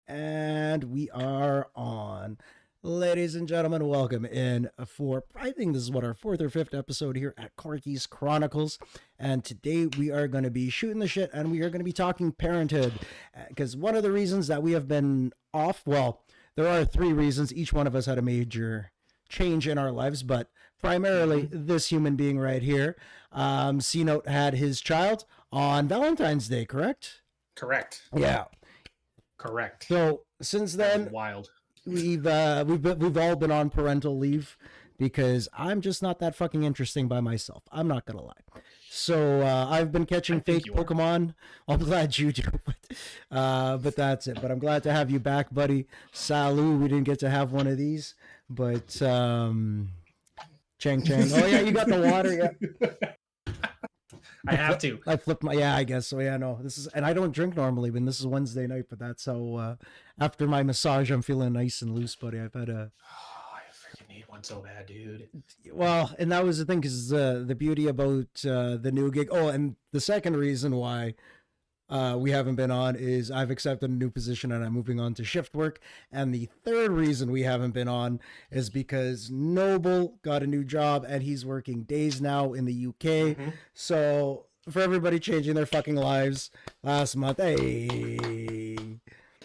And we are on. Ladies and gentlemen, welcome in for, I think this is what, our fourth or fifth episode here at Corgi's Chronicles. And today we are going to be shooting the shit and we are going to be talking Parenthood. Because one of the reasons that we have been off, well, there are three reasons. Each one of us had a major change in our lives, but primarily this human being right here. C Note had his child on Valentine's Day, correct? Correct. Yeah. Correct. So since then, wild. we've all been on parental leave because I'm just not that fucking interesting by myself. I'm not gonna lie. So I've been catching fake Pokemon. I'm glad you do, but that's it. But I'm glad to have you back, buddy. Salu, we didn't get to have one of these, but Chang Chang. Oh yeah, you got the water. Yeah. I have to. I flipped my, I guess so. Yeah, no, this is, and I don't drink normally, but this is Wednesday night. But that's how after my massage, I'm feeling nice and loose, buddy. I've had a. Oh, I freaking need one so bad, dude. Well, and that was the thing, because the beauty about the new gig. Oh, and the second reason why we haven't been on is I've accepted a new position and I'm moving on to shift work. And the third reason we haven't been on is because Noble got a new job and he's working days now in the UK. So for everybody changing their fucking lives last month, hey,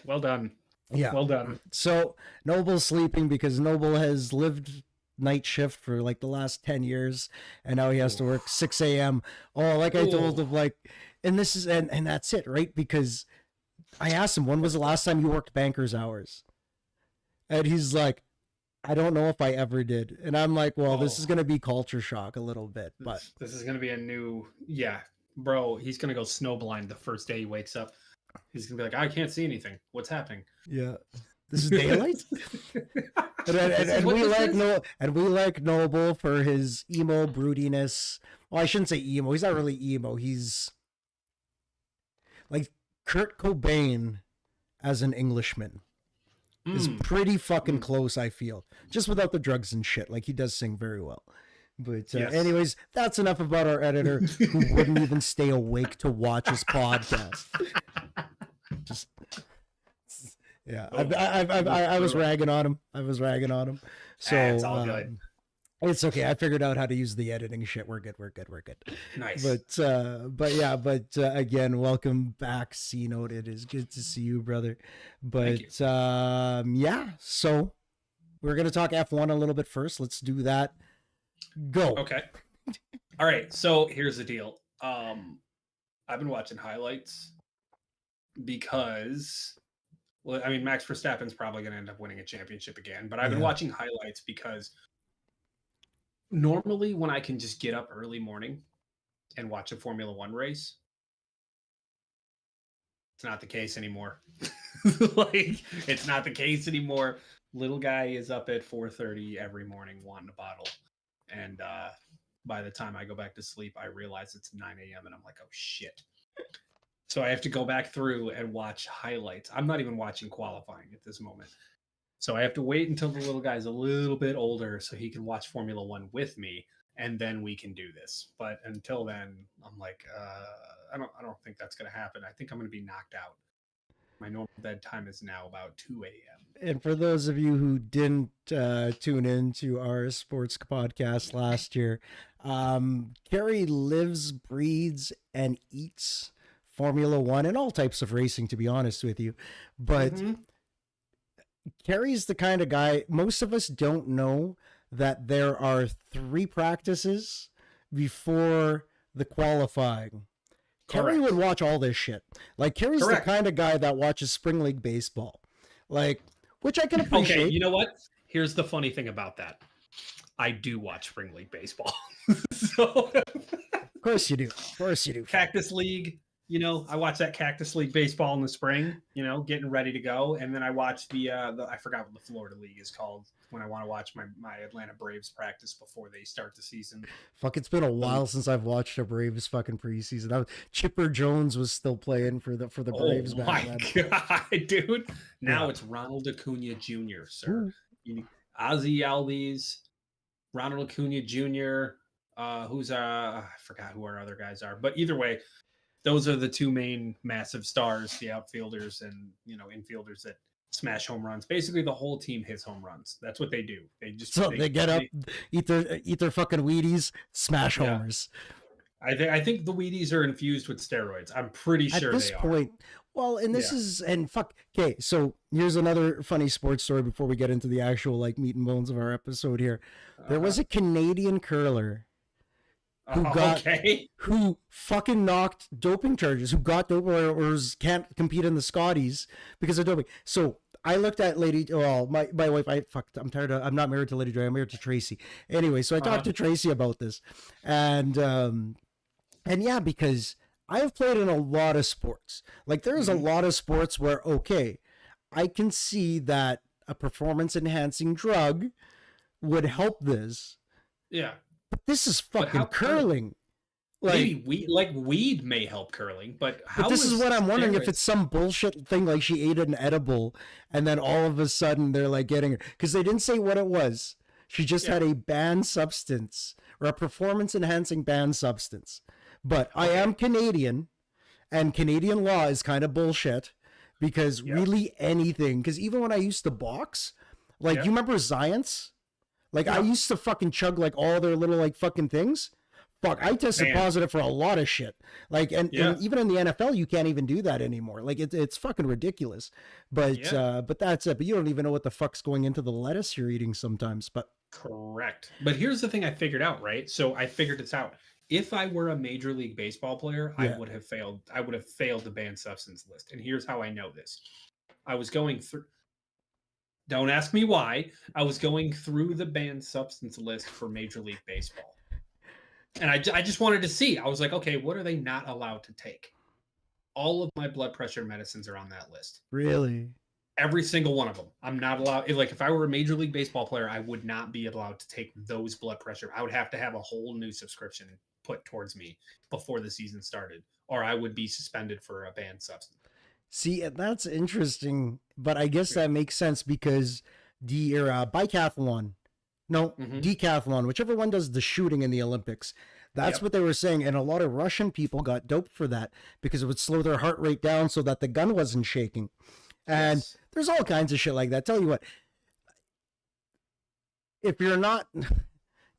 well done. Yeah, well done. So Noble's sleeping because Noble has lived night shift for like the last 10 years and now he has to work 6 a.m. Oh, like I told him, like, and this is, and that's it, right? Because I asked him, when was the last time you worked banker's hours? And he's like, I don't know if I ever did. And I'm like, well, this is going to be culture shock a little bit, but this is going to be a new, bro, he's going to go snowblind the first day he wakes up. He's going to be like, I can't see anything. What's happening? Yeah. This is daylight. and we like Noble for his emo broodiness. Well, I shouldn't say emo. He's not really emo. He's like Kurt Cobain as an Englishman. Is pretty fucking close, I feel. Just without the drugs and shit. Like, he does sing very well. But anyways, that's enough about our editor who wouldn't even stay awake to watch his podcast. Just... Yeah, I was ragging on him. So it's all good. It's okay. I figured out how to use the editing shit. We're good. Nice. But again, welcome back, C Note. It is good to see you, brother. But so we're gonna talk F1 a little bit first. Let's do that. Go. Okay. All right. So here's the deal. I've been watching highlights because. Well, I mean, Max Verstappen's probably going to end up winning a championship again, but I've been watching highlights because normally when I can just get up early morning and watch a Formula One race, it's not the case anymore. It's not the case anymore. Little guy is up at 4:30 every morning wanting a bottle. And by the time I go back to sleep, I realize it's 9 a.m. and I'm like, oh, shit. So I have to go back through and watch highlights. I'm not even watching qualifying at this moment. So I have to wait until the little guy's a little bit older so he can watch Formula One with me, and then we can do this. But until then, I'm like, I don't think that's going to happen. I think I'm going to be knocked out. My normal bedtime is now about 2 a.m. And for those of you who didn't tune in to our sports podcast last year, Carey lives, breathes, and eats Formula One and all types of racing, to be honest with you. But Carey's the kind of guy, most of us don't know that there are 3 practices before the qualifying. Carey would watch all this shit. Like, Carey's the kind of guy that watches Spring League baseball. Like, which I can appreciate. Okay, you know what? Here's the funny thing about that. I do watch Spring League baseball. So Of course you do. Cactus League. You know, I watch that Cactus League baseball in the spring, you know, getting ready to go. And then I watch the I forgot what the Florida League is called when I want to watch my Atlanta Braves practice before they start the season. Fuck, it's been a while since I've watched a Braves fucking preseason. Chipper Jones was still playing for the Braves back then. Oh my God, dude. Now it's Ronald Acuna Jr., sir. Ozzie Albies, Ronald Acuna Jr., who's I forgot who our other guys are. But either way, those are the 2 main massive stars, the outfielders and, you know, infielders that smash home runs. Basically, the whole team hits home runs. That's what they do. They get up, eat their fucking Wheaties, smash homers. I think the Wheaties are infused with steroids. I'm pretty sure at this they point. Well, and this is fuck. Okay, so here's another funny sports story before we get into the actual like meat and bones of our episode here. There was a Canadian curler who fucking knocked doping charges, who got doping or can't compete in the Scotties because of doping. So I looked at my wife. I'm not married to Lady Joy. I'm married to Tracy. Anyway, so I talked to Tracy about this, and yeah, because I have played in a lot of sports. Like there's a lot of sports where I can see that a performance enhancing drug would help this. Yeah. But this is fucking curling. Like weed may help curling, but this is what I'm wondering, if it's some bullshit thing like she ate an edible and then all of a sudden they're like getting her, because they didn't say what it was. She just had a banned substance or a performance enhancing banned substance. But I am Canadian, and Canadian law is kind of bullshit because really anything, because even when I used to box, like you remember Zions? Like I used to fucking chug like all their little like fucking things. Fuck, I tested positive for a lot of shit. Like, and even in the NFL, you can't even do that anymore. Like it's fucking ridiculous. But that's it. But you don't even know what the fuck's going into the lettuce you're eating sometimes. But correct. But here's the thing I figured out, right? So I figured this out. If I were a Major League Baseball player, I would have failed. I would have failed the banned substance list. And here's how I know this. I was going through. Don't ask me why. I was going through the banned substance list for Major League Baseball. And I just wanted to see. I was like, okay, what are they not allowed to take? All of my blood pressure medicines are on that list. Really? Every single one of them. I'm not allowed. Like, if I were a Major League Baseball player, I would not be allowed to take those blood pressure. I would have to have a whole new subscription put towards me before the season started, or I would be suspended for a banned substance. See, that's interesting, but I guess that makes sense because decathlon, whichever one does the shooting in the Olympics, that's what they were saying. And a lot of Russian people got doped for that because it would slow their heart rate down so that the gun wasn't shaking. And there's all kinds of shit like that. Tell you what, if you're not,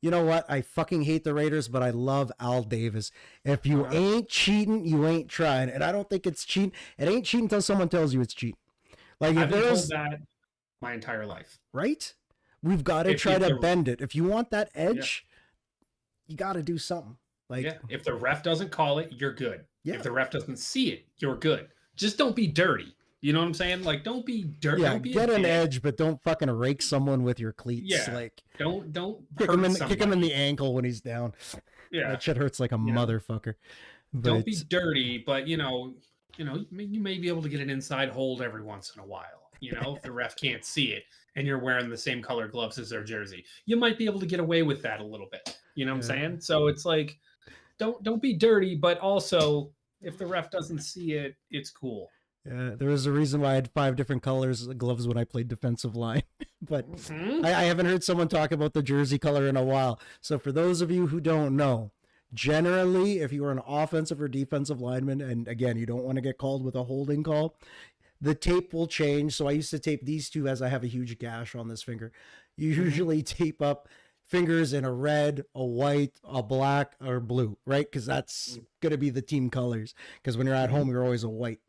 you know what? I fucking hate the Raiders, but I love Al Davis. If you ain't cheating, you ain't trying. And I don't think it's cheating. It ain't cheating until someone tells you it's cheating. Like I've been told that my entire life. Right? We've got to try to bend it. If you want that edge, you got to do something. Like, if the ref doesn't call it, you're good. If the ref doesn't see it, you're good. Just don't be dirty. You know what I'm saying? Like, don't be dirty. Yeah, get an edge, but don't fucking rake someone with your cleats. Yeah, like don't kick him in the ankle when he's down. Yeah, that shit hurts like a motherfucker. But don't be dirty, but you may be able to get an inside hold every once in a while. You know, if the ref can't see it and you're wearing the same color gloves as their jersey, you might be able to get away with that a little bit. You know what I'm saying? So it's like, don't be dirty, but also if the ref doesn't see it, it's cool. Yeah, there was a reason why I had 5 different colors of gloves when I played defensive line. But I haven't heard someone talk about the jersey color in a while. So for those of you who don't know, generally, if you are an offensive or defensive lineman, and again, you don't want to get called with a holding call, the tape will change. So I used to tape these two as I have a huge gash on this finger. You usually tape up fingers in a red, a white, a black, or blue, right? Because that's going to be the team colors. Because when you're at home, you're always a white.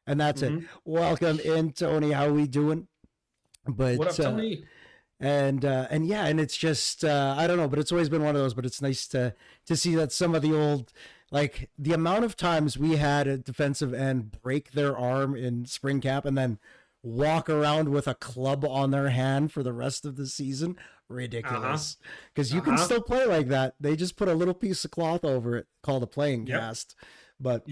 And that's it. Welcome in, Tony. How we doing? But what up, Tony? And it's just I don't know, but it's always been one of those. But it's nice to see that some of the old, like the amount of times we had a defensive end break their arm in spring camp and then walk around with a club on their hand for the rest of the season. Ridiculous. Because you can still play like that. They just put a little piece of cloth over it called a playing cast. But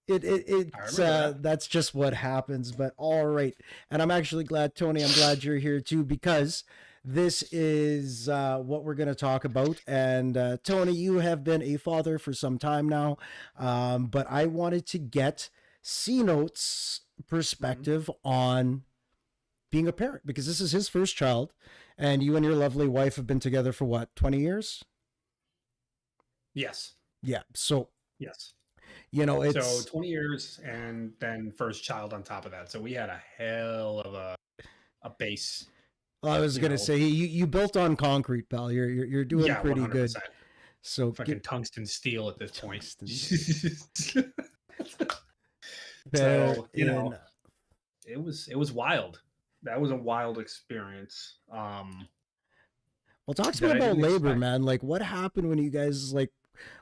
it's that's just what happens. But all right. And I'm actually glad, Tony, I'm glad you're here too, because this is what we're going to talk about. And Tony, you have been a father for some time now. But I wanted to get C-Note's perspective on being a parent, because this is his first child, and you and your lovely wife have been together for what, 20 years? Yes. Yeah. So yes. You know, it's so 20 years and then first child on top of that. So we had a hell of a a base. I was gonna say you built on concrete, pal. You're doing pretty 100%. Good. So fucking tungsten steel at this point. So it was wild. That was a wild experience. Well, talk to me about labor, man. Like, what happened when you guys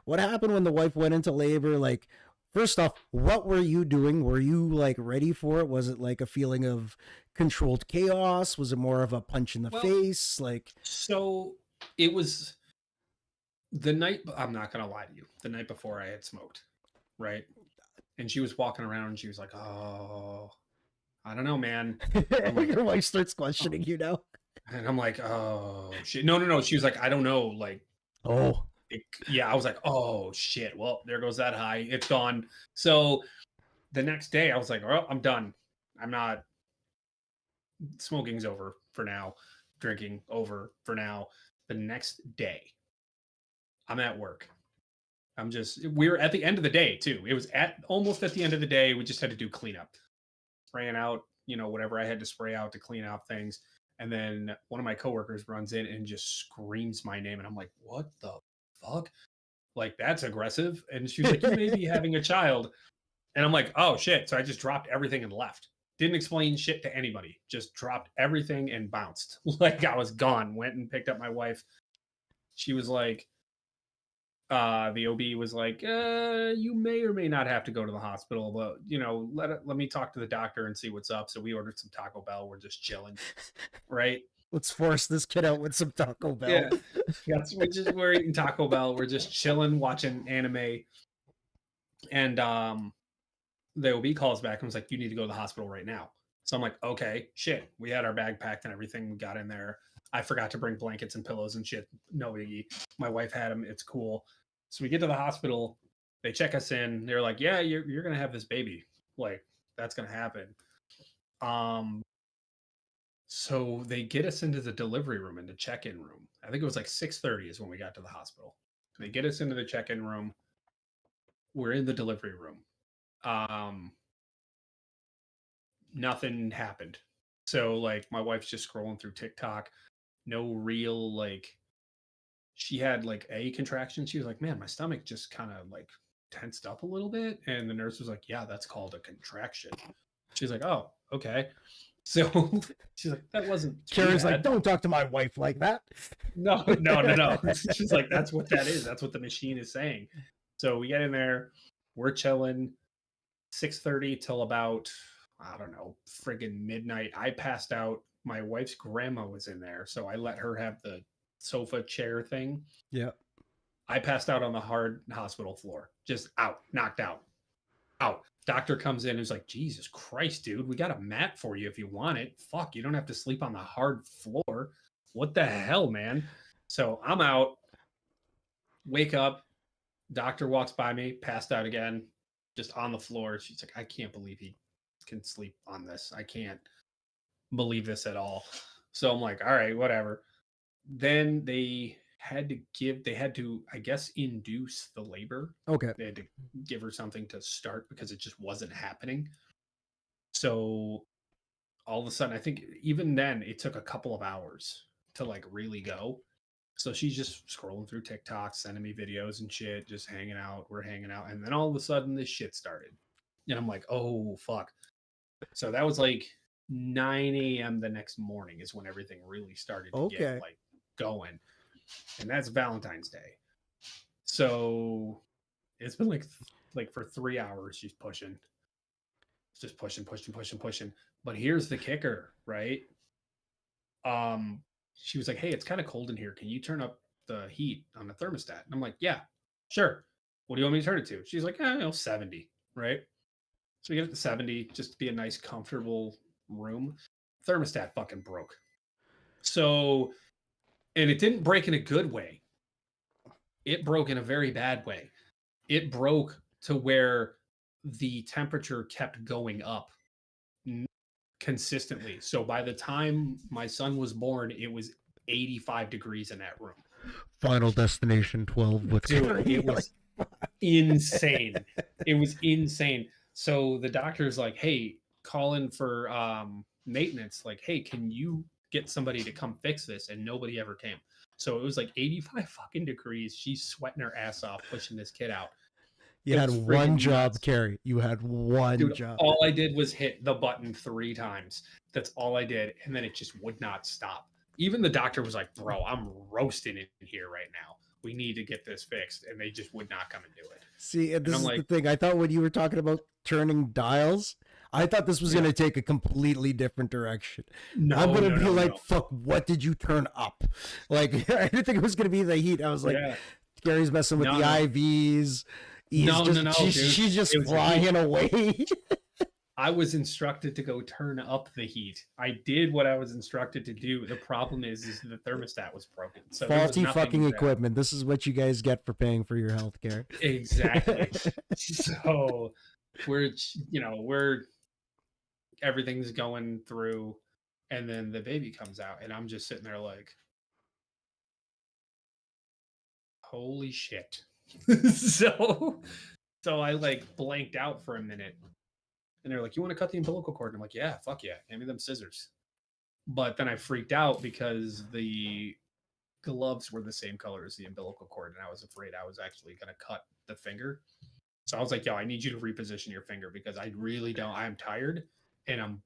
what happened when the wife went into labor? Like, first off, what were you doing? Were you like ready for it? Was it like a feeling of controlled chaos? Was it more of a punch in the face? Like, so it was the night. I'm not gonna lie to you. The night before I had smoked, right? And she was walking around and she was like, "Oh, I don't know, man." Like, your wife starts questioning you now. And I'm like, "Oh shit." No. She was like, "I don't know." Like, oh. I was like, "Oh shit." Well, there goes that high. It's gone. So the next day I was like, "Oh, I'm done. I'm not smoking's over for now. Drinking over for now." The next day I'm at work. We're at the end of the day too. It was almost at the end of the day. We just had to do cleanup, spraying out, whatever I had to spray out to clean out things. And then one of my coworkers runs in and just screams my name. And I'm like, what the fuck? Like, that's aggressive. And she's like, you may be having a child. And I'm like, oh shit. So I just dropped everything and left. Didn't explain shit to anybody. Just dropped everything and bounced. Like, I was gone. Went and picked up my wife. She was like, the OB was like, you may or may not have to go to the hospital, but let me talk to the doctor and see what's up. So we ordered some Taco Bell. We're just chilling, right? Let's force this kid out with some Taco Bell. Yeah, we're eating Taco Bell. We're just chilling, watching anime, and the OB calls back and was like, "You need to go to the hospital right now." So I'm like, "Okay, shit." We had our bag packed and everything. We got in there. I forgot to bring blankets and pillows and shit. No biggie. My wife had them. It's cool. So we get to the hospital. They check us in. They're like, "Yeah, you're gonna have this baby. Like, that's gonna happen." So they get us into the delivery room, into check-in room. I think it was like 6:30 is when we got to the hospital. They get us into the check-in room. We're in the delivery room. Nothing happened. So like my wife's just scrolling through TikTok. No real she had like a contraction. She was like, "Man, my stomach just kind of like tensed up a little bit." And the nurse was like, "Yeah, that's called a contraction." She's like, "Oh, okay." So she's like, "That wasn't." Carey's like, "Don't talk to my wife like that." No. She's like, "That's what that is. That's what the machine is saying." So we get in there, we're chilling, 6:30 till about, I don't know, friggin' midnight. I passed out. My wife's grandma was in there, so I let her have the sofa chair thing. Yeah. I passed out on the hard hospital floor, just out, knocked out. Doctor comes in and is like, "Jesus Christ, dude, we got a mat for you if you want it. Fuck, you don't have to sleep on the hard floor. What the hell, man?" So I'm out, wake up, doctor walks by me, passed out again, just on the floor. She's like, "I can't believe he can sleep on this. I can't believe this at all." So I'm like, all right, whatever. Then they had to, I guess, induce the labor. Okay. They had to give her something to start because it just wasn't happening. So all of a sudden, I think even then it took a couple of hours to like really go. So she's just scrolling through TikTok, sending me videos and shit, just hanging out. We're hanging out. And then all of a sudden this shit started. And I'm like, oh, fuck. So that was like 9 a.m. the next morning is when everything really started to get like going. And that's Valentine's Day. So it's been like for 3 hours she's pushing. It's just pushing. But here's the kicker, right? She was like, "Hey, it's kind of cold in here. Can you turn up the heat on the thermostat?" And I'm like, "Yeah, sure. What do you want me to turn it to?" She's like, 70, right? So we get it to 70 just to be a nice, comfortable room. Thermostat fucking broke. So, and it didn't break in a good way. It broke in a very bad way. It broke to where the temperature kept going up consistently. So by the time my son was born, it was 85 degrees in that room. Final Destination 12 with Dude, it was insane. It was insane. So the doctor's like, "Hey, call in for maintenance, like, hey, can you get somebody to come fix this? And nobody ever came. So it was like 85 fucking degrees. She's sweating her ass off pushing this kid out. You It had was one friggin' job, nuts. Carey. You had one Dude, job. all I did was hit the button 3 times. That's all I did. And then it just would not stop. Even the doctor was like, bro, I'm roasting in here right now. We need to get this fixed. And they just would not come and do it. See, and this I'm is like, the thing. I thought when you were talking about turning dials, I thought this was Yeah. going to take a completely different direction. no, I'm going to no, be no, like, no. fuck, what did you turn up? Like, I didn't think it was going to be the heat. I was like, Yeah. Gary's messing with No, the no. IVs. He's No, just, no, she's, dude. she's just It was the flying away. I was instructed to go turn up the heat. I did what I was instructed to do. The problem is the thermostat was broken. So there was Faulty nothing fucking there. equipment. This is what you guys get for paying for your health care. Exactly. So we're everything's going through, and then the baby comes out, and I'm just sitting there like, holy shit. so I like blanked out for a minute, and they're like, you want to cut the umbilical cord? And I'm like, yeah, fuck yeah, hand me them scissors. But then I freaked out because the gloves were the same color as the umbilical cord, and I was afraid I was actually going to cut the finger. So I was like, yo, I need you to reposition your finger because I really don't. I'm tired, and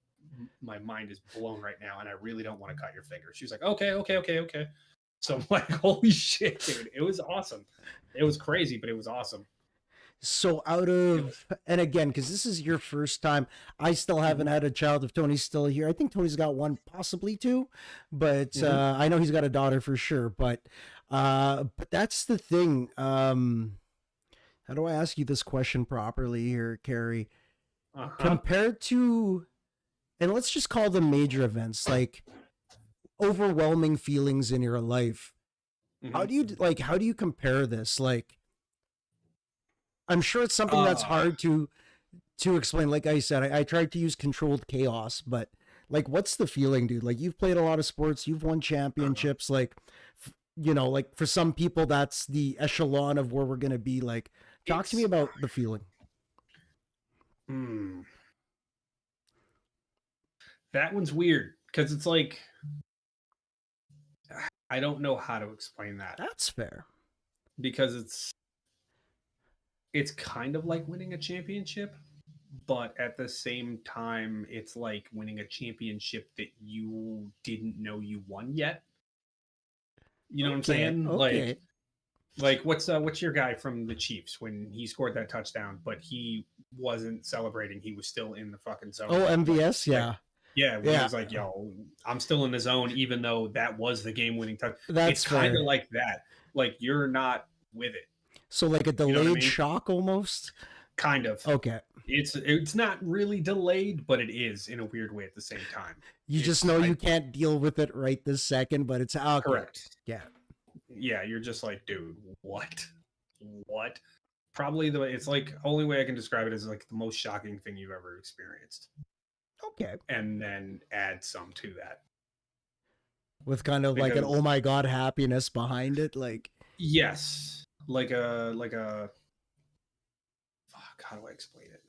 my mind is blown right now, and I really don't want to cut your finger. She was like, okay. So I'm like, holy shit, dude. It was awesome. It was crazy, but it was awesome. So out of, and again, because this is your first time, I still haven't had a child. If Tony's still here, I think Tony's got one, possibly two, but I know he's got a daughter for sure. But that's the thing. How do I ask you this question properly here, Carey? Compared to, and let's just call them major events, like overwhelming feelings in your life. How do you compare this? Like, I'm sure it's something that's hard to explain. Like I said, I tried to use controlled chaos, but like, what's the feeling, dude? Like, you've played a lot of sports, you've won championships. Like, like for some people, that's the echelon of where we're gonna be. Like, talk to me about the feeling. That one's weird because it's like, I don't know how to explain that. That's fair. Because it's kind of like winning a championship, but at the same time, it's like winning a championship that you didn't know you won yet. You know what I'm saying? Okay. Like what's your guy from the Chiefs when he scored that touchdown, but he wasn't celebrating. He was still in the fucking zone. Oh, MVS, like, yeah. Yeah, when he was like, yo, I'm still in the zone, even though that was the game-winning touch. That's it's kind of like that. Like, you're not with it. So like a delayed shock almost? Kind of. Okay. It's not really delayed, but it is in a weird way at the same time. You just know you can't deal with it right this second, but it's okay. Correct. Yeah. Yeah, you're just like, dude, what? Probably it's like, only way I can describe it is like the most shocking thing you've ever experienced. Okay. And then add some to that. With kind of like an oh my god happiness behind it, like. Yes. Like a fuck, how do I explain it?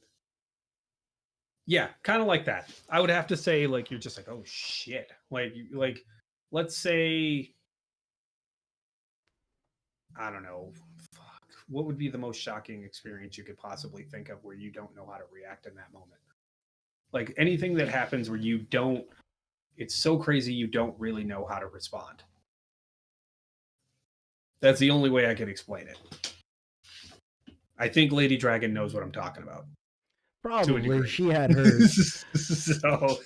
Yeah, kind of like that. I would have to say, like, you're just like, oh shit. Like let's say, I don't know, fuck. What would be the most shocking experience you could possibly think of where you don't know how to react in that moment? Like anything that happens where you don't, it's so crazy you don't really know how to respond. That's the only way I could explain it. I think Lady Dragon knows what I'm talking about. Probably. She had hers. So,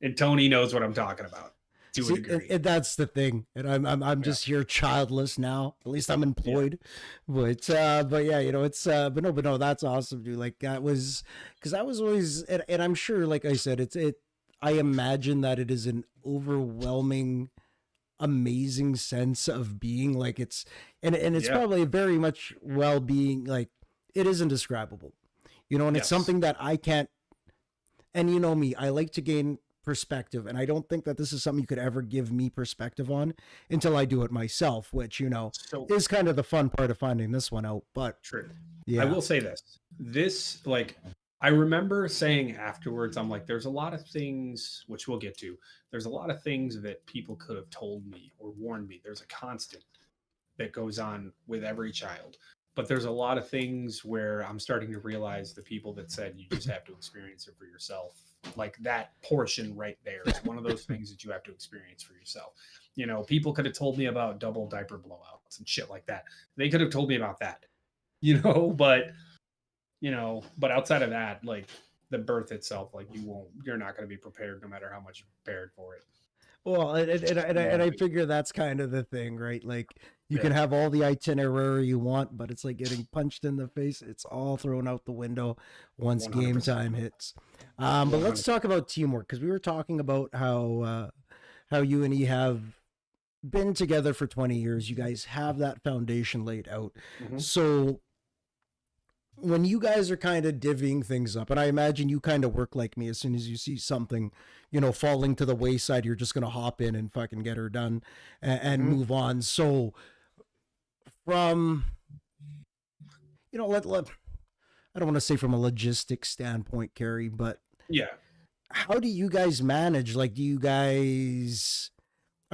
and Tony knows what I'm talking about. To a degree. And that's the thing. And I'm just here childless now. At least I'm employed. Yeah. But yeah, it's but no, that's awesome, dude. Like that was, because I was always, and I'm sure, like I said, I imagine that it is an overwhelming, amazing sense of being, like it's probably very much well-being, like it is indescribable, and it's something that I can't, and you know me, I like to gain perspective, and I don't think that this is something you could ever give me perspective on until I do it myself, which is kind of the fun part of finding this one out. But true. Yeah, I will say this like I remember saying afterwards, I'm like, there's a lot of things, which we'll get to. There's a lot of things that people could have told me or warned me. There's a constant that goes on with every child. But there's a lot of things where I'm starting to realize the people that said you just have to experience it for yourself. Like that portion right there is one of those things that you have to experience for yourself. You know, people could have told me about double diaper blowouts and shit like that. They could have told me about that, but but outside of that, like the birth itself, like you're not going to be prepared no matter how much you're prepared for it. Well, and I Like, figure that's kind of the thing, right? Like you yeah, can have all the itinerary you want, but it's like getting punched in the face. It's all thrown out the window once game 100%. time hits. But let's 100. talk about teamwork because we were talking about how you and he have been together for 20 years. You guys have that foundation laid out. Mm-hmm. So when you guys are kind of divvying things up, and I imagine you kind of work like me, as soon as you see something, falling to the wayside, you're just gonna hop in and fucking get her done and Mm-hmm. move on. So from let I don't want to say from a logistics standpoint, Carey, but Yeah. how do you guys manage? Like, are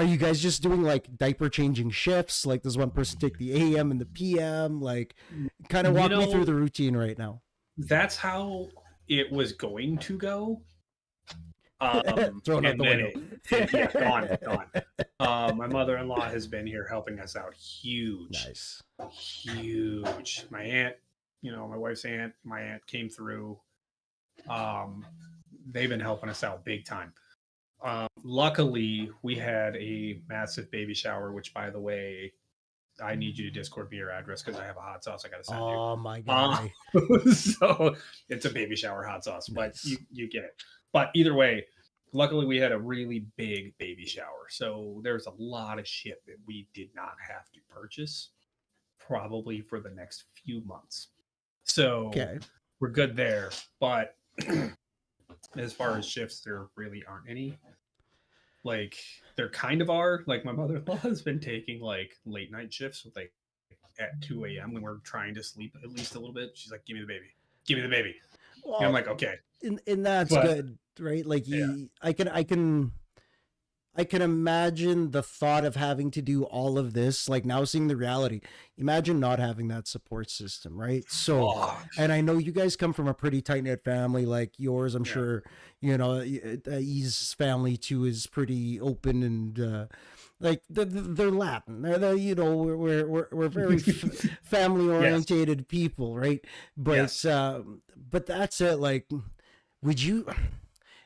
you guys just doing like diaper changing shifts? Like, does one person take the AM and the PM? Like, kind of You walk me through know, the routine right now. that's how it was going to go. Thrown out And the then window. yeah, gone, gone. My mother-in-law has been here helping us out huge, Nice. huge. My aunt, my wife's aunt, my aunt came through. Um, they've been helping us out big time. Luckily, we had a massive baby shower, which, by the way, I need you to Discord me your address because I have a hot sauce I got to send you. Oh my Uh, guy. so it's a baby shower hot sauce, but Nice. you get it. But either way, luckily we had a really big baby shower, so there's a lot of shit that we did not have to purchase probably for the next few months. So Okay. we're good there. But as far as shifts, there really aren't any. Like there kind of are. Like my mother-in-law has been taking like late night shifts with like at 2 a.m. when we're trying to sleep at least a little bit. She's like, "Give me the baby, give me the baby," and I'm Well, like, "Okay," and that's but good, right? Like yeah, I can imagine the thought of having to do all of this, like now seeing the reality. Imagine not having that support system, right? So, fuck, and I know you guys come from a pretty tight knit family like yours. I'm yeah, sure, E's family too is pretty open and, like they're Latin. We're very family yes, orientated people, right? But yes, but that's it. Like, would you?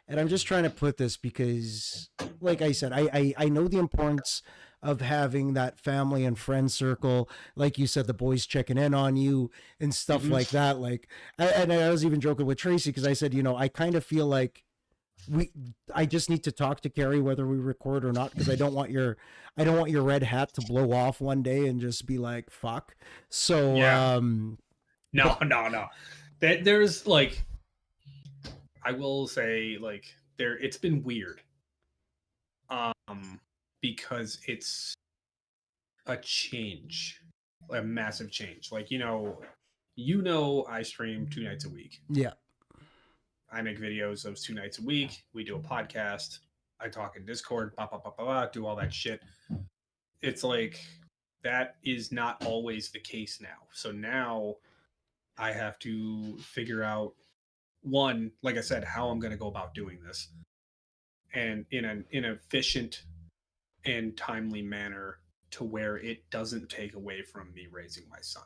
And I'm just trying to put this because, like I said, I know the importance of having that family and friend circle. Like you said, the boys checking in on you and stuff hmm like that. Like, and I was even joking with Tracy because I said, I kind of feel like we I just need to talk to Carey whether we record or not because I don't want your red hat to blow off one day and just be like fuck. So yeah, but no, no, no. That there's like, I will say like it's been weird, um, because it's a change, a massive change. Like I stream 2 nights a week. yeah. I make videos those 2 nights a week. We do a podcast. I talk in Discord, blah, blah, blah, blah, blah, do all that shit. It's like that is not always the case now. So now I have to figure out, one, like I said, how I'm going to go about doing this, and in an efficient and timely manner to where it doesn't take away from me raising my son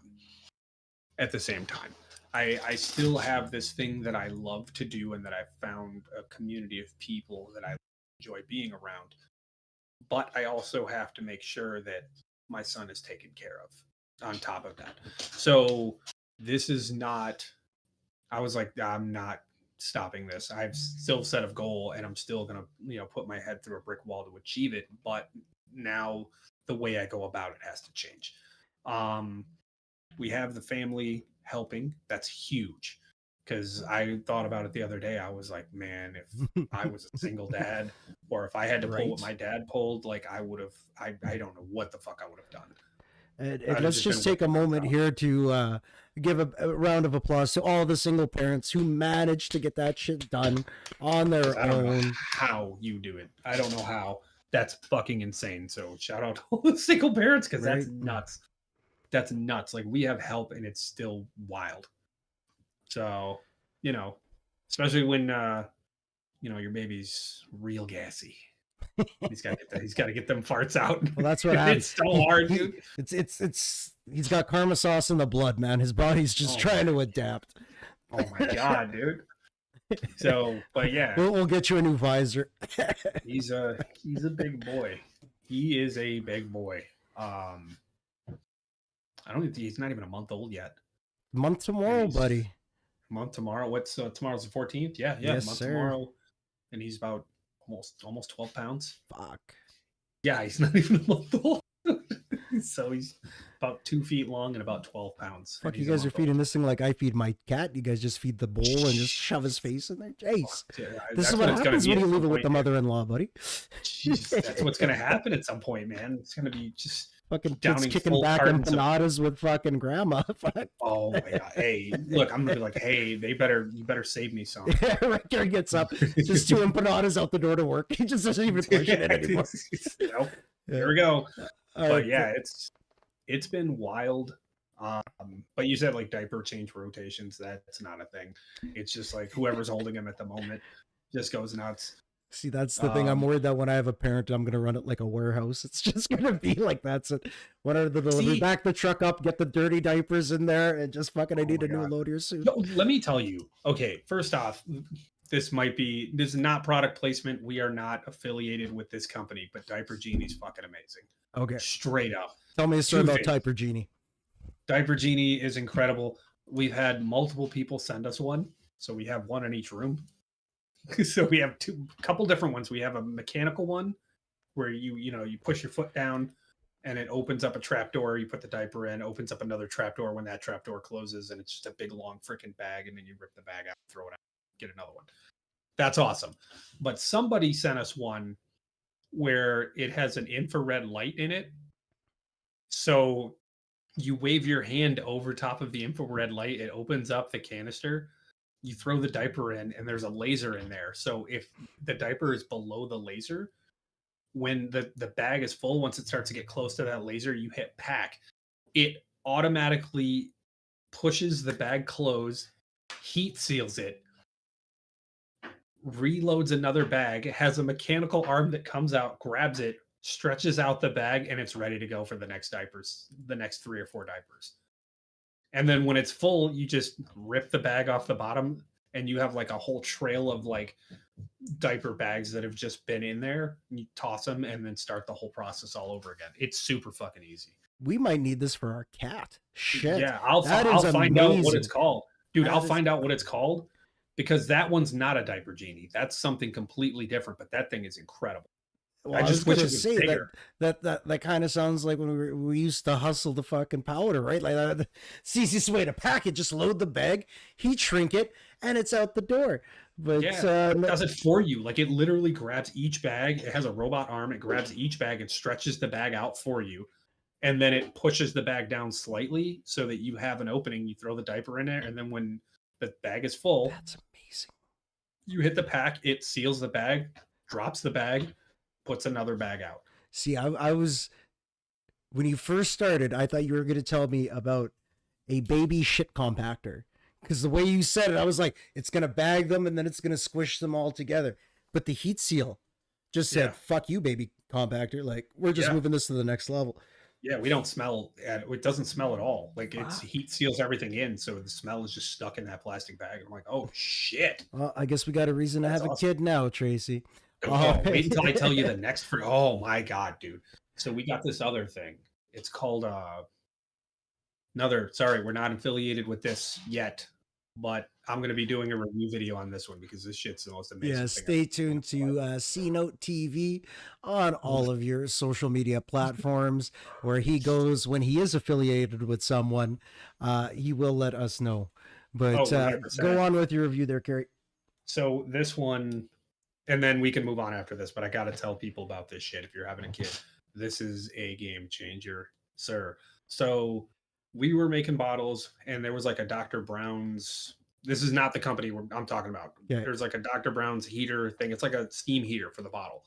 at the same time. I still have this thing that I love to do and that I've found a community of people that I enjoy being around. But I also have to make sure that my son is taken care of on top of that. So this is not, I was like, I'm not stopping this. I've still set a goal and I'm still going to, put my head through a brick wall to achieve it. But now the way I go about it has to change. Um, we have the family helping. That's huge. Because I thought about it the other day. I was like, man, if I was a single dad, or if I had to pull what Right. my dad pulled, like I would have, I don't know what the fuck I would have done. And I'd have let's just been just take a working moment nonstop. here to give a round of applause to all the single parents who managed to get that shit done on their I don't know own. how you do it. I don't know how. That's fucking insane. So shout out to all the single parents because Right? that's nuts. That's nuts. Like we have help and it's still wild. So, especially when your baby's real gassy. He's got to get them farts out. Well, that's what It's happens. so hard, dude. It's he's got karma sauce in the blood, man. His body's just trying to adapt. Oh my god, dude. So, but yeah, we'll get you a new visor. he's a big boy. He is a big boy. I don't think he's not even a month old yet. Month tomorrow, buddy. Month tomorrow. What's tomorrow's the 14th? Yeah, Yes, month sir. tomorrow, and he's about almost 12 pounds. Fuck. Yeah, he's not even a month old. So he's about 2 feet long and about 12 pounds. Fuck, you guys are feeding this thing like I feed my cat. You guys just feed the bowl and just shove his face in there. Jace. This is what happens when you leave it with the mother-in-law, buddy. Jeez, that's what's going to happen at some point, man. It's going to be just fucking kids kicking back empanadas with fucking grandma. Fuck. Oh my god! Hey, look, I'm gonna be like, hey, you better save me some. Yeah, Richter gets up, just 2 empanadas out the door to work. He just doesn't even question it anymore. Nope. Here we go. But yeah, it's been wild. But you said like diaper change rotations. That's not a thing. It's just like whoever's holding him at the moment just goes nuts. See, that's the thing. I'm worried that when I have a parent, I'm going to run it like a warehouse. It's just going to be like, that's it. When are the delivery? Back the truck up, get the dirty diapers in there, and just fucking, I need a new load here soon. No, let me tell you. Okay, first off, this is not product placement. We are not affiliated with this company, but Diaper Genie's fucking amazing. Okay. Straight up. Tell me a story about Diaper Genie. Diaper Genie is incredible. We've had multiple people send us one. So we have one in each room. So we have a couple different ones. We have a mechanical one where you push your foot down and it opens up a trapdoor. You put the diaper in, opens up another trapdoor when that trapdoor closes, and it's just a big long freaking bag, and then you rip the bag out, throw it out, get another one. That's awesome. But somebody sent us one where it has an infrared light in it. So you wave your hand over top of the infrared light, it opens up the canister. You throw the diaper in and there's a laser in there. So if the diaper is below the laser, when the bag is full, once it starts to get close to that laser, you hit pack. It automatically pushes the bag closed, heat seals it, reloads another bag, has a mechanical arm that comes out, grabs it, stretches out the bag, and it's ready to go for the next 3 or 4 diapers. And then when it's full, you just rip the bag off the bottom and you have like a whole trail of like diaper bags that have just been in there. You toss them and then start the whole process all over again. It's super fucking easy. We might need this for our cat. Shit. Yeah, I'll find out what it's called. Dude, I'll find out what it's called because that one's not a Diaper Genie. That's something completely different, but that thing is incredible. Well, I just wish it was bigger. That kind of sounds like when we used to hustle the fucking powder, right? Like the easiest way to pack it, just load the bag, heat shrink it, and it's out the door. But it does it for you. Like it literally grabs each bag. It has a robot arm. It grabs each bag and stretches the bag out for you. And then it pushes the bag down slightly so that you have an opening. You throw the diaper in there. And then when the bag is full, that's amazing. You hit the pack, it seals the bag, drops the bag, puts another bag out. See, I was, when you first started, I thought you were going to tell me about a baby shit compactor. Because the way you said it, I was like, it's going to bag them and then it's going to squish them all together. But the heat seal just said, fuck you, baby compactor. Like, we're just moving this to the next level. Yeah, we don't smell. It doesn't smell at all. Like it's heat seals everything in, so the smell is just stuck in that plastic bag. I'm like, oh shit. Well, I guess we got a reason to have a kid now, Tracy. Wait until I tell you the next. Oh my god, dude. So we got this other thing. It's called Sorry, we're not affiliated with this yet, but I'm going to be doing a review video on this one because this shit's the most amazing. Yeah, stay tuned to C-Note TV on all of your social media platforms where he goes when he is affiliated with someone. He will let us know. But go on with your review there, Carey. So this one, and then we can move on after this, but I got to tell people about this shit. If you're having a kid, this is a game changer, sir. So we were making bottles, and there was like a Dr. Brown's. This is not the company I'm talking about. Yeah. There's like a Dr. Brown's heater thing. It's like a steam heater for the bottle.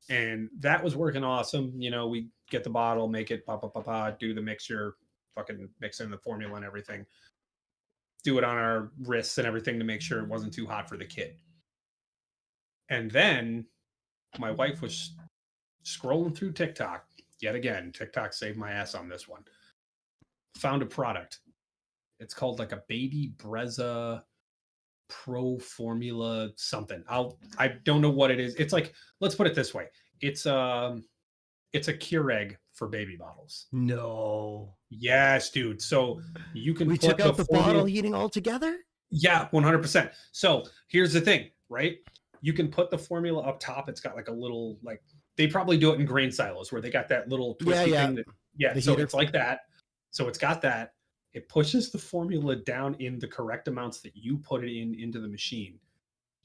And that was working awesome. You know, we get the bottle, make it, do the mixture, fucking mix in the formula and everything. Do it on our wrists and everything to make sure it wasn't too hot for the kid. And then my wife was scrolling through TikTok. Yet again, TikTok saved my ass on this one. Found a product. It's called like a Baby Brezza Pro Formula something. I don't know what it is. It's like, let's put it this way. It's a Keurig for baby bottles. No. Yes, dude. So you can We put took out the formula... bottle heating altogether? Yeah, 100%. So here's the thing, right? You can put the formula up top. It's got like a little, like, they probably do it in grain silos where they got that little twisty thing. The so heater. it's like that. So it's got that. It pushes the formula down in the correct amounts that you put it into the machine.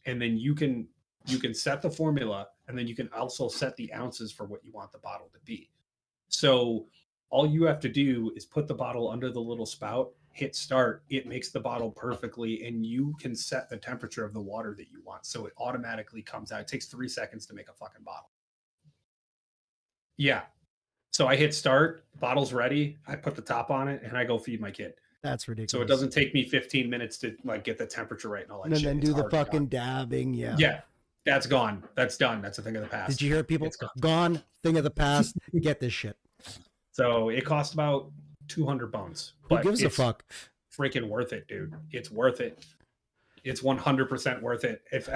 And then you can set the formula, and then you can also set the ounces for what you want the bottle to be. So all you have to do is put the bottle under the little spout, hit start, it makes the bottle perfectly, and you can set the temperature of the water that you want. So it automatically comes out. It takes 3 seconds to make a fucking bottle. Yeah. So I hit start, bottle's ready, I put the top on it, and I go feed my kid. That's ridiculous. So it doesn't take me 15 minutes to like get the temperature right and all that and shit. then do the fucking dabbing. Yeah. Yeah. That's gone. That's done. That's a thing of the past. Did you hear people? It's gone. Thing of the past. Get this shit. So it cost about 200 bones. Who gives a fuck? Freaking worth it, dude. It's worth it. It's 100% worth it. If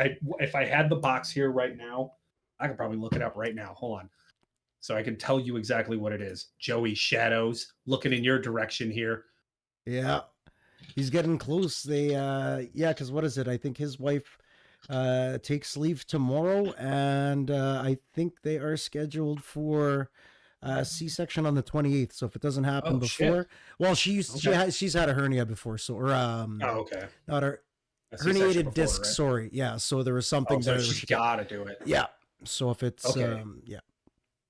I had the box here right now, I could probably look it up right now. Hold on. So I can tell you exactly what it is. Joey Shadows looking in your direction here. Yeah. He's getting close. They because what is it? I think his wife takes leave tomorrow, and I think they are scheduled for C-section on the 28th. So if it doesn't happen before, shit. Well, she's had a hernia before, so okay, not her herniated disc. Right? Sorry, yeah. So there was something there. So she's got to do it. Yeah. So if it's yeah.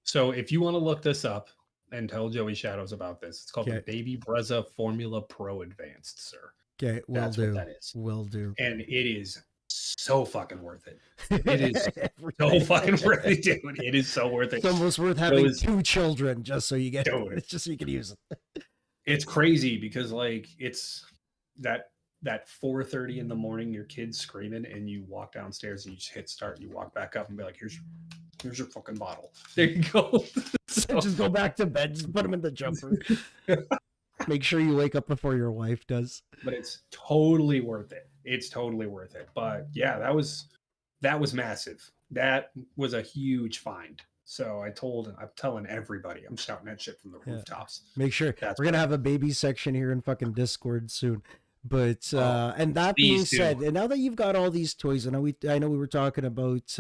So if you want to look this up and tell Joey Shadows about this, it's called the Baby Brezza Formula Pro Advanced, sir. Okay, that's what that is. Will do. And it is so fucking worth it. It is so fucking worth it, dude. It is so worth it. It's almost worth having 2 children just so you get it. Just so you can use it. It's crazy because like it's that 4:30 in the morning, your kid's screaming, and you walk downstairs and you just hit start. And you walk back up and be like, here's your fucking bottle. There you go. So, just go back to bed. Just put him in the jumper. Make sure you wake up before your wife does. But it's totally worth it. It's totally worth it. But yeah, that was massive. That was a huge find. So I'm telling everybody, I'm shouting that shit from the rooftops. Make sure we're going to have a baby section here in fucking Discord soon. But and that being said, and now that you've got all these toys, I know we were talking about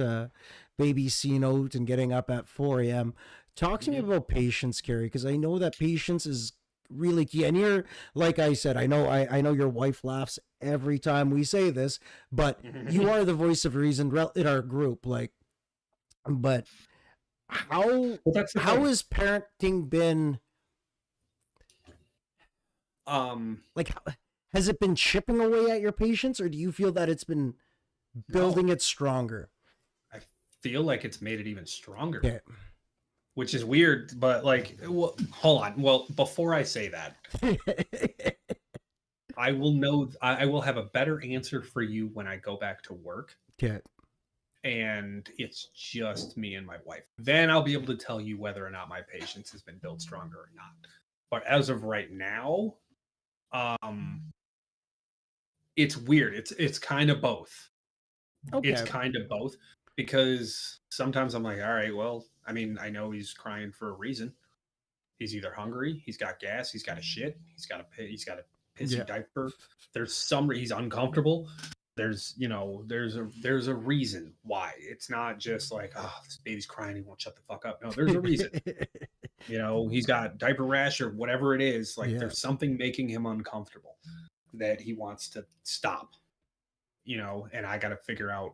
baby C-Note and getting up at 4 a.m. Talk to me about patience, Carey, because I know that patience is really key. And you're, like I said, I know your wife laughs every time we say this, but you are the voice of reason in our group. Like, but how has parenting been? Like, has it been chipping away at your patience, or do you feel that it's been building it stronger? I feel like it's made it even stronger. Okay. Which is weird, but like, well, hold on. Well, before I say that, I will have a better answer for you when I go back to work. Okay. And it's just me and my wife. Then I'll be able to tell you whether or not my patience has been built stronger or not. But as of right now, it's weird. It's kind of both. Okay. It's kind of both, because sometimes I'm like, all right, well, I mean, I know he's crying for a reason. He's either hungry, he's got gas, he's got a shit, he's got a pissy diaper. There's he's uncomfortable. There's a reason why. It's not just like, oh, this baby's crying, he won't shut the fuck up. No, there's a reason. He's got diaper rash or whatever it is. Like there's something making him uncomfortable that he wants to stop. And I got to figure out.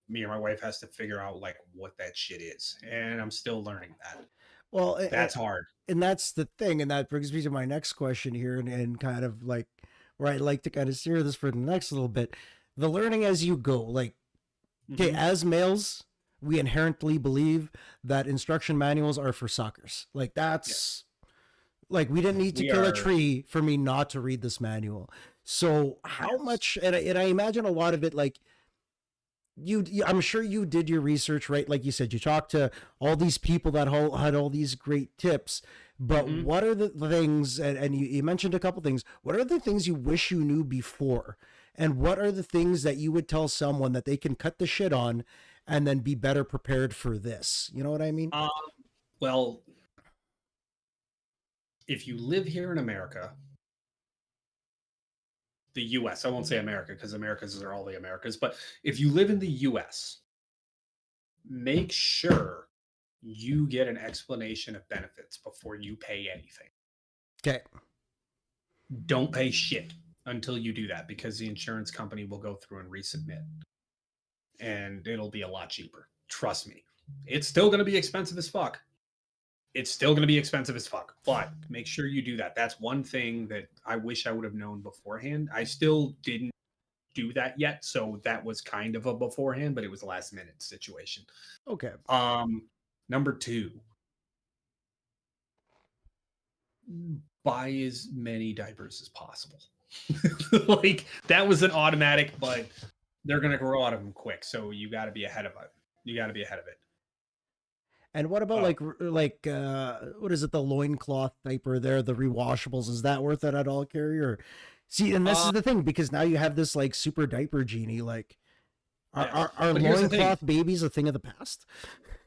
Me and my wife has to figure out like what that shit is, and I'm still learning that. Well, That's hard. and that's the thing, and that brings me to my next question here, and kind of like where I like to kind of steer this for the next little bit. The learning as you go, like, okay, Hmm. as males, we inherently believe that instruction manuals are for suckers. Like Yes, that's like we didn't need to we kill a are. tree for me not to read this manual. So how Yes. much, and I imagine a lot of it, like I'm sure you did your research, right? Like you said, you talked to all these people that had all these great tips. But Hmm. what are the things, and you mentioned a couple things, what are the things you wish you knew before? And what are the things that you would tell someone that they can cut the shit on and then be better prepared for this? You know what I mean? Um, well, if you live here in America, the US, I won't say America because Americas are all the Americas, but if you live in the US, make sure you get an explanation of benefits before you pay anything. Okay. Don't pay shit until you do that because the insurance company will go through and resubmit and it'll be a lot cheaper. Trust me. It's still going to be expensive as fuck. It's still going to be expensive as fuck, but make sure you do that. That's one thing that I wish I would have known beforehand. I still didn't do that yet, so that was kind of a beforehand, but it was a last minute situation. Okay. Number 2, buy as many diapers as possible. Like that was an automatic, but they're going to grow out of them quick, so you got to be ahead of it. You got to be ahead of it. And what about Oh, like what is it, the loincloth diaper there, the rewashables? Is that worth it at all, Carrie? Or see, and this uh, is the thing, because now you have this like super diaper genie. Like, yeah. are But here's the thing. loincloth babies a thing of the past?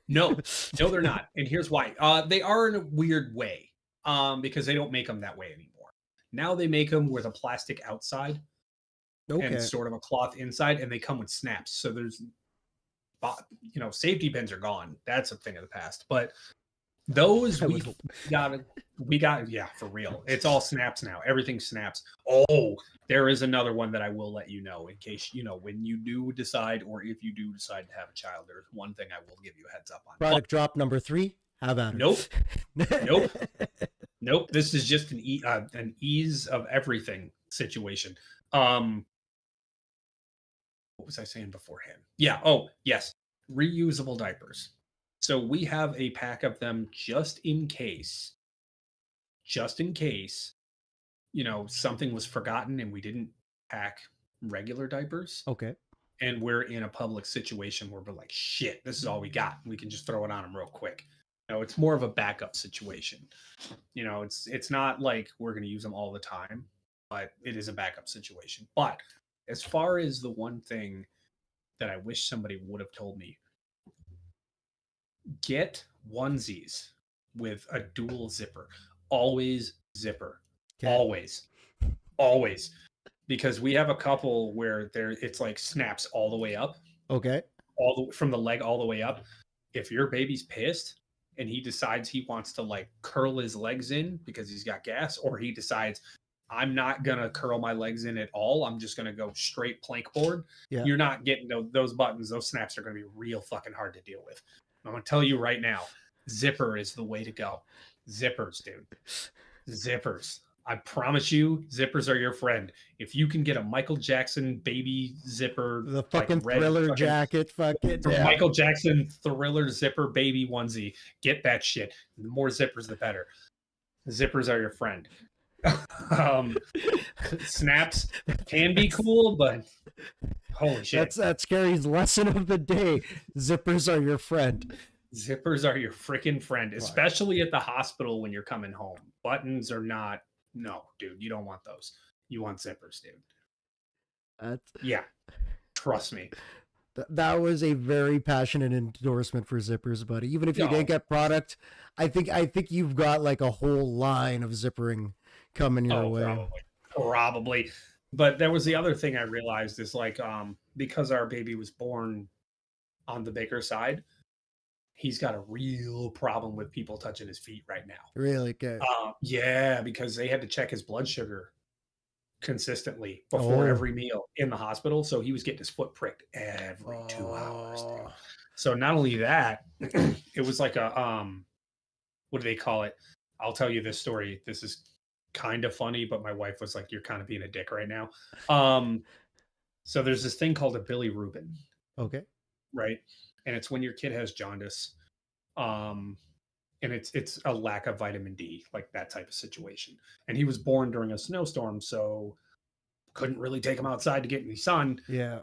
No, no, they're not. And here's why. They are in a weird way. Because they don't make them that way anymore. Now they make them with a plastic outside and Okay. sort of a cloth inside, and they come with snaps. So there's, safety pins are gone. That's a thing of the past. But those I would hope. we got, yeah, for real. It's all snaps now. Everything snaps. Oh, there is another one that I will let you know in case, when you do decide, or if you do decide to have a child, there's one thing I will give you a heads up on. But Product drop number 3. Have at nope, nope, it. nope. This is just an ease of everything situation. Um, what was I saying beforehand? Yeah. Oh, yes. Reusable diapers. So we have a pack of them just in case, something was forgotten and we didn't pack regular diapers. Okay. And we're in a public situation where we're like, shit, this is all we got. We can just throw it on them real quick. It's more of a backup situation. It's not like we're going to use them all the time, but it is a backup situation. But as far as the one thing that I wish somebody would have told me, get onesies with a dual zipper. Always zipper. Okay. Always. Always. Because we have a couple where it's like snaps all the way up, Okay. from the leg all the way up. If your baby's pissed and he decides he wants to like curl his legs in because he's got gas, or he decides I'm not gonna curl my legs in at all, I'm just gonna go straight plank board, Yeah. you're not getting those buttons. Those snaps are gonna be real fucking hard to deal with. I'm gonna tell you right now, zipper is the way to go. Zippers, dude. Zippers. I promise you, zippers are your friend. If you can get a Michael Jackson baby zipper, The like fucking red Thriller fucking jacket, fucking from yeah. Michael Jackson Thriller zipper baby onesie, get that shit. The more zippers, the better. Zippers are your friend. um, Snaps can be cool, but holy shit. That's Gary's lesson of the day. Zippers are your friend. Zippers are your freaking friend, Fuck. especially at the hospital when you're coming home. Buttons are not. No, dude, you don't want those. You want zippers, dude. That's Yeah, trust me. that was a very passionate endorsement for zippers, buddy. Even if you didn't No. get product, I think you've got like a whole line of zippering coming your Oh, way. probably. But there was the other thing I realized is like, because our baby was born on the Baker side, he's got a real problem with people touching his feet right now. Really? Okay. Yeah, because they had to check his blood sugar consistently before Oh. every meal in the hospital. So he was getting his foot pricked every 2 hours, dude. Oh. So not only that, it was like what do they call it? I'll tell you this story. This is kind of funny, but my wife was like, "You're kind of being a dick right now." So there's this thing called a Billy Rubin, Okay. right? And it's when your kid has jaundice, um, and it's a lack of vitamin D, like that type of situation. And he was born during a snowstorm, so couldn't really take him outside to get any sun. Yeah.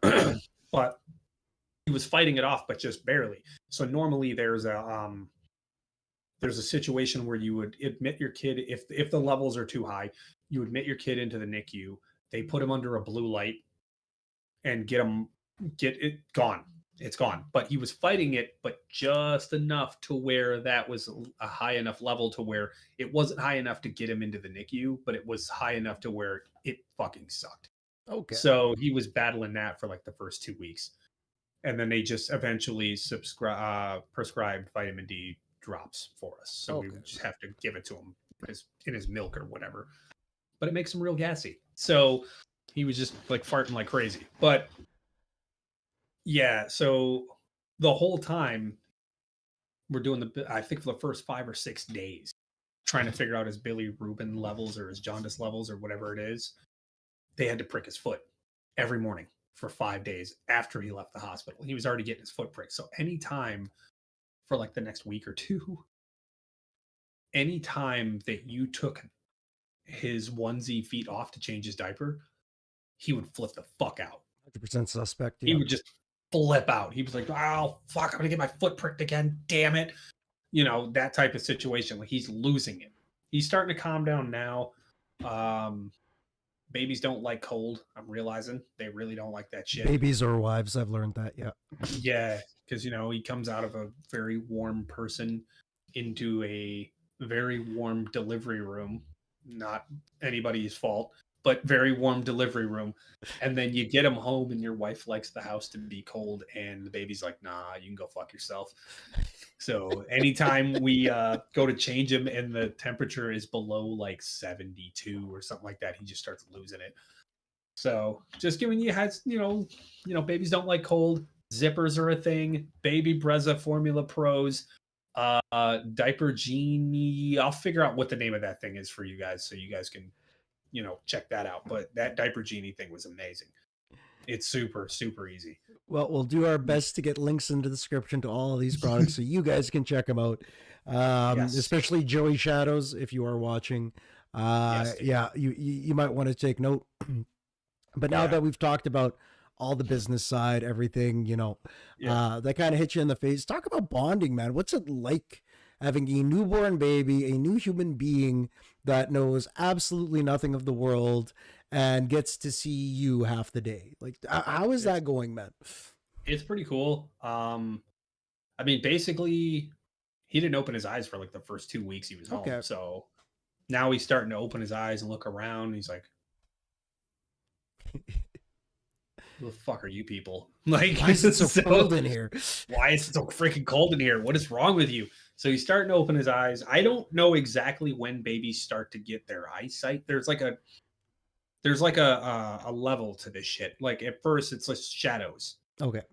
But he was fighting it off, but just barely. So normally there's a situation where you would admit your kid if the levels are too high, you admit your kid into the NICU. They put him under a blue light and get it gone. It's gone. But he was fighting it, but just enough to where that was a high enough level to where it wasn't high enough to get him into the NICU, but it was high enough to where it fucking sucked. Okay. So he was battling that for like the first 2 weeks. And then they just eventually prescribed vitamin D drops for us. So we would just have to give it to him in his milk or whatever. But it makes him real gassy. So he was just like farting like crazy. But yeah, so the whole time we're doing I think for the first 5 or 6 days, trying to figure out his Billy Rubin levels or his jaundice levels or whatever it is, they had to prick his foot every morning for 5 days after he left the hospital. He was already getting his foot pricked. So anytime for like the next week or two, anytime that you took his onesie feet off to change his diaper, he would flip the fuck out. 100% suspect. He would just flip out. He was like, "Oh fuck, I'm gonna get my foot pricked again. Damn it." You know, that type of situation. Like he's losing it. He's starting to calm down now. Babies don't like cold. I'm realizing they really don't like that shit. Babies or wives, I've learned that. Yeah. Yeah, because he comes out of a very warm person into a very warm delivery room. Not anybody's fault, but very warm delivery room. And then you get him home, and your wife likes the house to be cold, and the baby's like, "Nah, you can go fuck yourself." So anytime we go to change him and the temperature is below like 72 or something like that, he just starts losing it. So just giving you heads, babies don't like cold. Zippers are a thing. Baby Brezza Formula Pros, Diaper Genie. I'll figure out what the name of that thing is for you guys so you guys can, check that out. But that Diaper Genie thing was amazing. It's super, super easy. Well, we'll do our best to get links in the description to all of these products so you guys can check them out. Yes. Especially Joey Shadows, if you are watching. Yes, yeah, you might want to take note. But now that we've talked about all the business side, everything, that kind of hits you in the face. Talk about bonding, man. What's it like having a newborn baby, a new human being that knows absolutely nothing of the world and gets to see you half the day? Like, how is that going, man? It's pretty cool. I mean, basically, he didn't open his eyes for like the first 2 weeks he was home. Okay. So now he's starting to open his eyes and look around. And he's like, "Who the fuck are you people? Like, why is it so cold in here? Why is it so freaking cold in here? What is wrong with you?" So he's starting to open his eyes. I don't know exactly when babies start to get their eyesight. There's like a level to this shit. Like at first it's just shadows. Okay.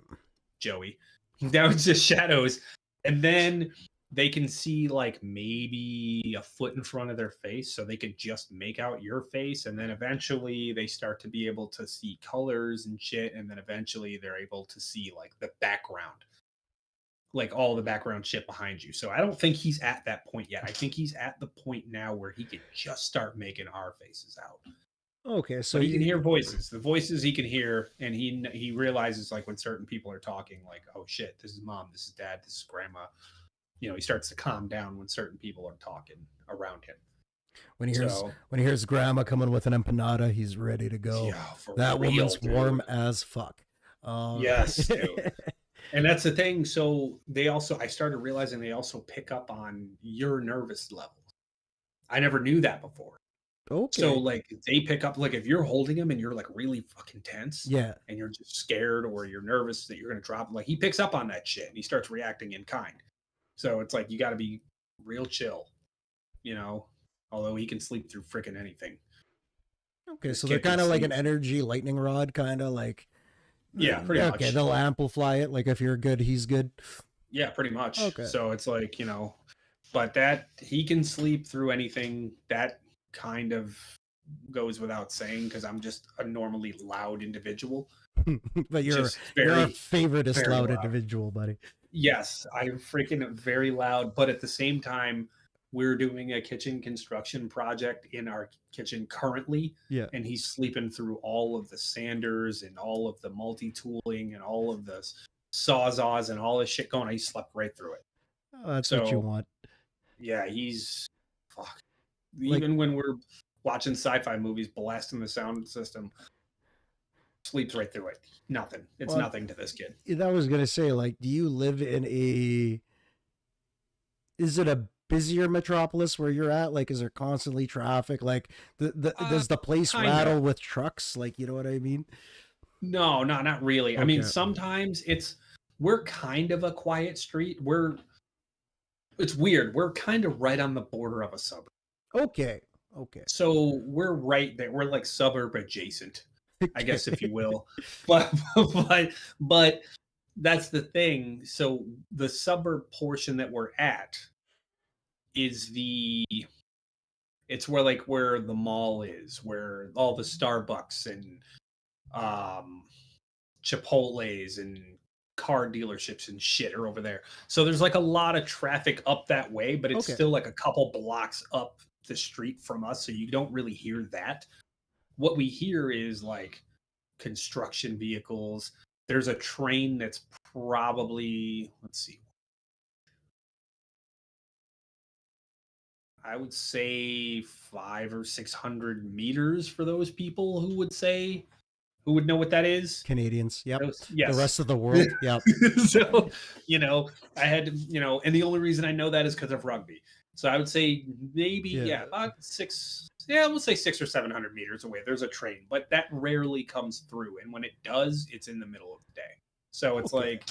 Joey. Now it's just shadows. And then they can see like maybe a foot in front of their face, so they could just make out your face. And then eventually they start to be able to see colors and shit. And then eventually they're able to see like the background, like all the background shit behind you. So I don't think he's at that point yet. I think he's at the point now where he can just start making our faces out. Okay, so he can hear voices. The voices he can hear, and he realizes like when certain people are talking, like, "Oh shit, this is mom, this is dad, this is grandma." He starts to calm down when certain people are talking around him. When he hears grandma coming with an empanada, he's ready to go. Yeah, that real, woman's dude. warm as fuck. Yes, dude. And that's the thing. So I started realizing they also pick up on your nervous levels. I never knew that before. Okay. So like they pick up, like if you're holding him and you're like really fucking tense, yeah, and you're just scared or you're nervous that you're gonna drop him, like he picks up on that shit and he starts reacting in kind. So it's like you got to be real chill, although he can sleep through freaking anything. Okay, so they're kind of like an energy lightning rod, kind of like. Yeah, pretty much. Okay, they'll amplify it. Like if you're good, he's good. Yeah, pretty much. Okay. So it's like, but that he can sleep through anything. That kind of goes without saying because I'm just a normally loud individual. But Just you're our very, favoriteest very loud loud. individual, buddy. Yes, I'm freaking very loud, but at the same time, we're doing a kitchen construction project in our kitchen currently, Yeah. and he's sleeping through all of the sanders and all of the multi-tooling and all of the sawzaws and all this shit going. He slept right through it. Oh, that's what you So want. yeah, he's fuck. Like, Even when we're watching sci-fi movies, blasting the sound system, sleeps right through it. Nothing. It's well, nothing to this kid. that was gonna say, like, do you live in a? Is it a busier metropolis where you're at? Like, is there constantly traffic? Like, does the place Kinda. rattle with trucks? Like, you know what I mean? No, not really. I mean, Okay. sometimes we're kind of a quiet street. It's weird. We're kind of right on the border of a suburb. Okay. Okay. So we're right there. We're like suburb adjacent, I Okay. guess if you will. But but that's the thing. So the suburb portion that we're at is it's where the mall is, where all the Starbucks and um Chipotle's and car dealerships and shit are over there. So there's like a lot of traffic up that way, but it's Okay. still like a couple blocks up the street from us. So you don't really hear that. What we hear is like construction vehicles. There's a train that's probably, let's see, I would say 500 or 600 meters for those people who would know what that is. Canadians. Yep. The Yes. rest of the world. Yep. So, I had to, and the only reason I know that is because of rugby. So I would say maybe, about we'll say 600 or 700 meters away. There's a train, but that rarely comes through. And when it does, it's in the middle of the day. So it's like,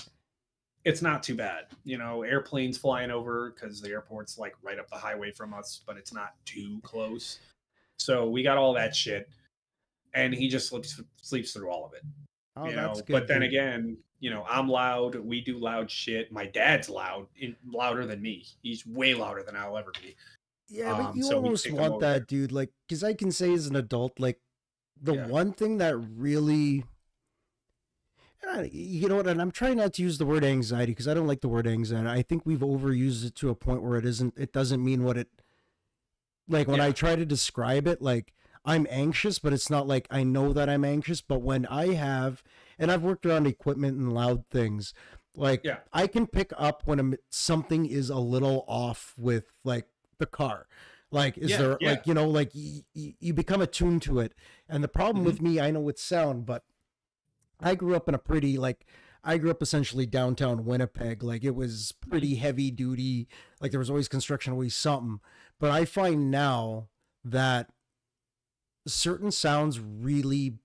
it's not too bad. Airplanes flying over because the airport's like right up the highway from us, but it's not too close. So we got all that shit. And he just sleeps through all of it. Oh, that's good. But then again, I'm loud. We do loud shit. My dad's louder than me. He's way louder than I'll ever be. Yeah, but you So we almost take him want over that, there. dude. Like, because I can say as an adult, like, the Yeah. one thing that really, you know what, and I'm trying not to use the word anxiety because I don't like the word anxiety. I think we've overused it to a point where it doesn't mean what it, like, when I try to describe it, like, I'm anxious, but it's not like I know that I'm anxious. But when and I've worked around equipment and loud things, like, I can pick up when something is a little off with, like, the car. Like, is there, like, like you become attuned to it. And the problem with me, I know with sound, but I grew up in I grew up essentially downtown Winnipeg. Like, it was pretty heavy duty. Like, there was always construction, always something. But I find now that certain sounds really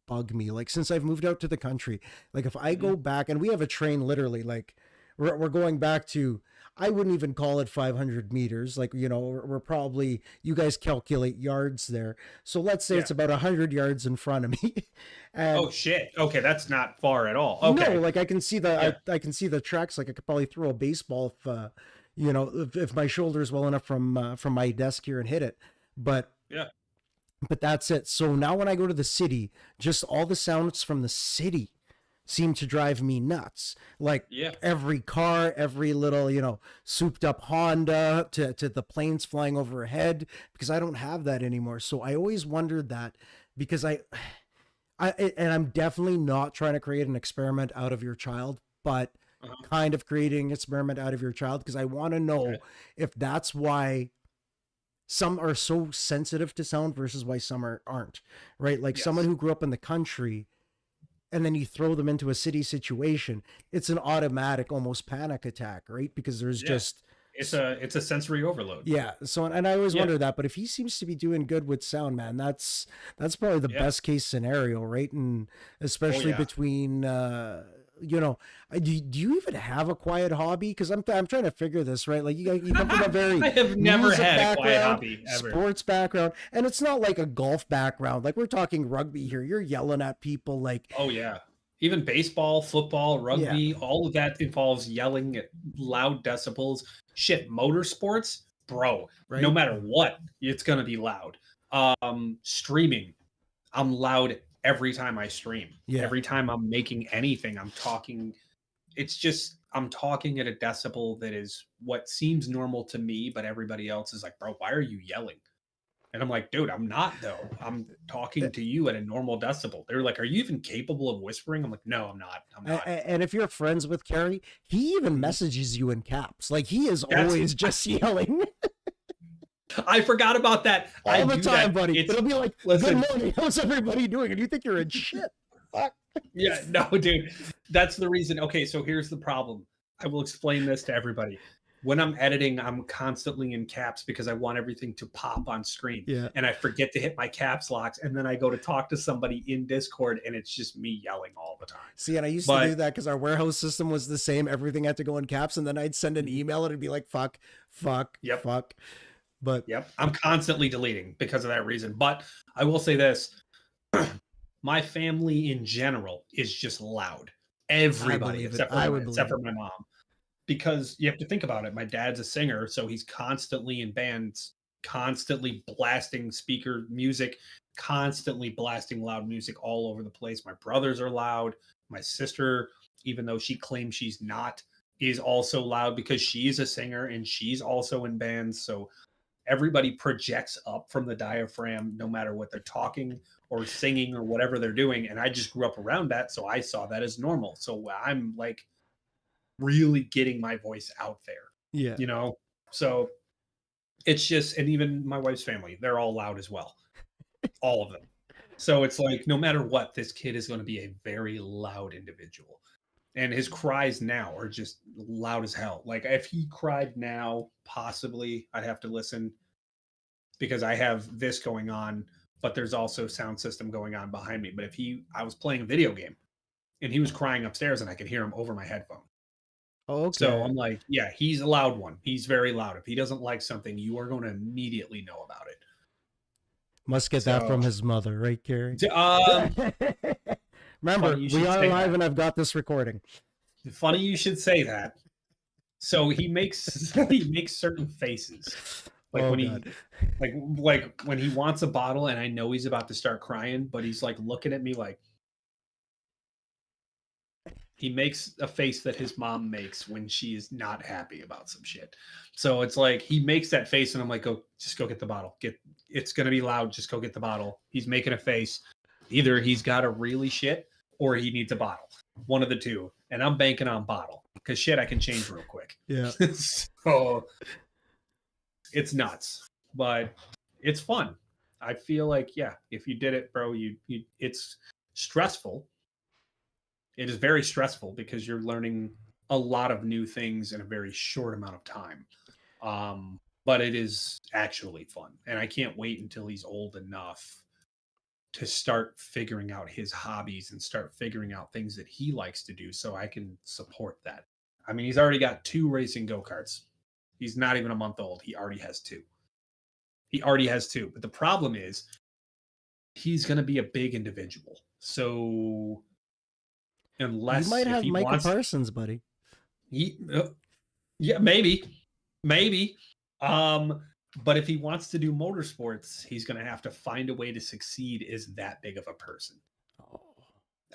bug me. Like, since I've moved out to the country, like, if I go back, and we have a train literally, like, we're going back to, I wouldn't even call it 500 meters. Like, we're probably, you guys calculate yards there. So let's say it's about 100 yards in front of me. And oh shit. Okay, that's not far at all. Okay. no, like, I can see I can see the tracks. Like, I could probably throw a baseball if my shoulder's well enough from my desk here and hit it. But that's it. So now when I go to the city, just all the sounds from the city seem to drive me nuts. Like, every car, every little, souped up Honda to the planes flying overhead, because I don't have that anymore. So I always wondered that, because and I'm definitely not trying to create an experiment out of your child, but kind of creating an experiment out of your child, because I want to know if that's why some are so sensitive to sound versus why some aren't, right? Like, someone who grew up in the country and then you throw them into a city situation, it's an automatic almost panic attack, right? Because there's just, it's a sensory overload. Yeah. So, and I always wonder that, but if he seems to be doing good with sound, man, that's probably the best case scenario, right? And especially between, do you even have a quiet hobby? Because I'm trying to figure this, right? Like, you come from a very I have never had a quiet hobby ever. Sports background, and it's not like a golf background. Like, we're talking rugby here. You're yelling at people, like, oh yeah. Even baseball, football, rugby, all of that involves yelling at loud decibels. Shit, motorsports, bro, Right? no matter what, it's gonna be loud. Streaming, I'm loud every time I stream. Yeah. Every time I'm making anything, I'm talking. It's just I'm talking at a decibel that is what seems normal to me, but everybody else is like, bro, why are you yelling? And I'm like, dude, I'm not though. I'm talking to you at a normal decibel. They're like, are you even capable of whispering? I'm like, no, I'm not. I'm not. And if you're friends with Carey, he even messages you in caps. Like he is always just yelling. I forgot about that. All the time, buddy. It'll be like, listen, good morning. How's everybody doing? And you think you're in shit. Fuck. Yeah, no, dude. That's the reason. Okay, so here's the problem. I will explain this to everybody. When I'm editing, I'm constantly in caps because I want everything to pop on screen. Yeah. And I forget to hit my caps locks. And then I go to talk to somebody in Discord and it's just me yelling all the time. See, and I used to do that because our warehouse system was the same. Everything had to go in caps. And then I'd send an email and it'd be like, fuck, fuck, fuck. But I'm constantly deleting because of that reason. But I will say this. My family in general is just loud. Everybody except for my mom. Because you have to think about it. My dad's a singer, so he's constantly in bands, constantly blasting speaker music, constantly blasting loud music all over the place. My brothers are loud. My sister, even though she claims she's not, is also loud because she's a singer and she's also in bands. So everybody projects up from the diaphragm no matter what they're talking or singing or whatever they're doing. And I just grew up around that, so I saw that as normal. So I'm like really getting my voice out there. Yeah. You know? So it's just, and even my wife's family, they're all loud as well. All of them. So it's like, no matter what, this kid is going to be a very loud individual. And his cries now are just loud as hell. Like if he cried now, possibly I'd have to listen because I have this going on, but there's also sound system going on behind me. But if I was playing a video game and he was crying upstairs and I could hear him over my headphone. Oh, okay. So I'm like, yeah, he's a loud one. He's very loud. If he doesn't like something, you are going to immediately know about it. Must get that from his mother, right, Carey? Remember, we are live and I've got this recording. Funny you should say that. So he makes certain faces. Like like when he wants a bottle and I know he's about to start crying, but he's like looking at me like he makes a face that his mom makes when she is not happy about some shit. So it's like he makes that face and I'm like, just go get the bottle. It's gonna be loud, just go get the bottle. He's making a face. Either he's got a really shit or he needs a bottle. One of the two. And I'm banking on bottle. Because shit I can change real quick. Yeah. So it's nuts. But it's fun. I feel like, yeah, if you did it, bro, it's stressful. It is very stressful because you're learning a lot of new things in a very short amount of time. But it is actually fun. And I can't wait until he's old enough to start figuring out his hobbies and start figuring out things that he likes to do so I can support that. I mean, he's already got 2 racing go-karts. He's not even a month old. He already has 2. But the problem is he's going to be a big individual. So unless you might have Micah Parsons, buddy. Yeah, maybe. But if he wants to do motorsports, he's going to have to find a way to succeed as that big of a person. Oh.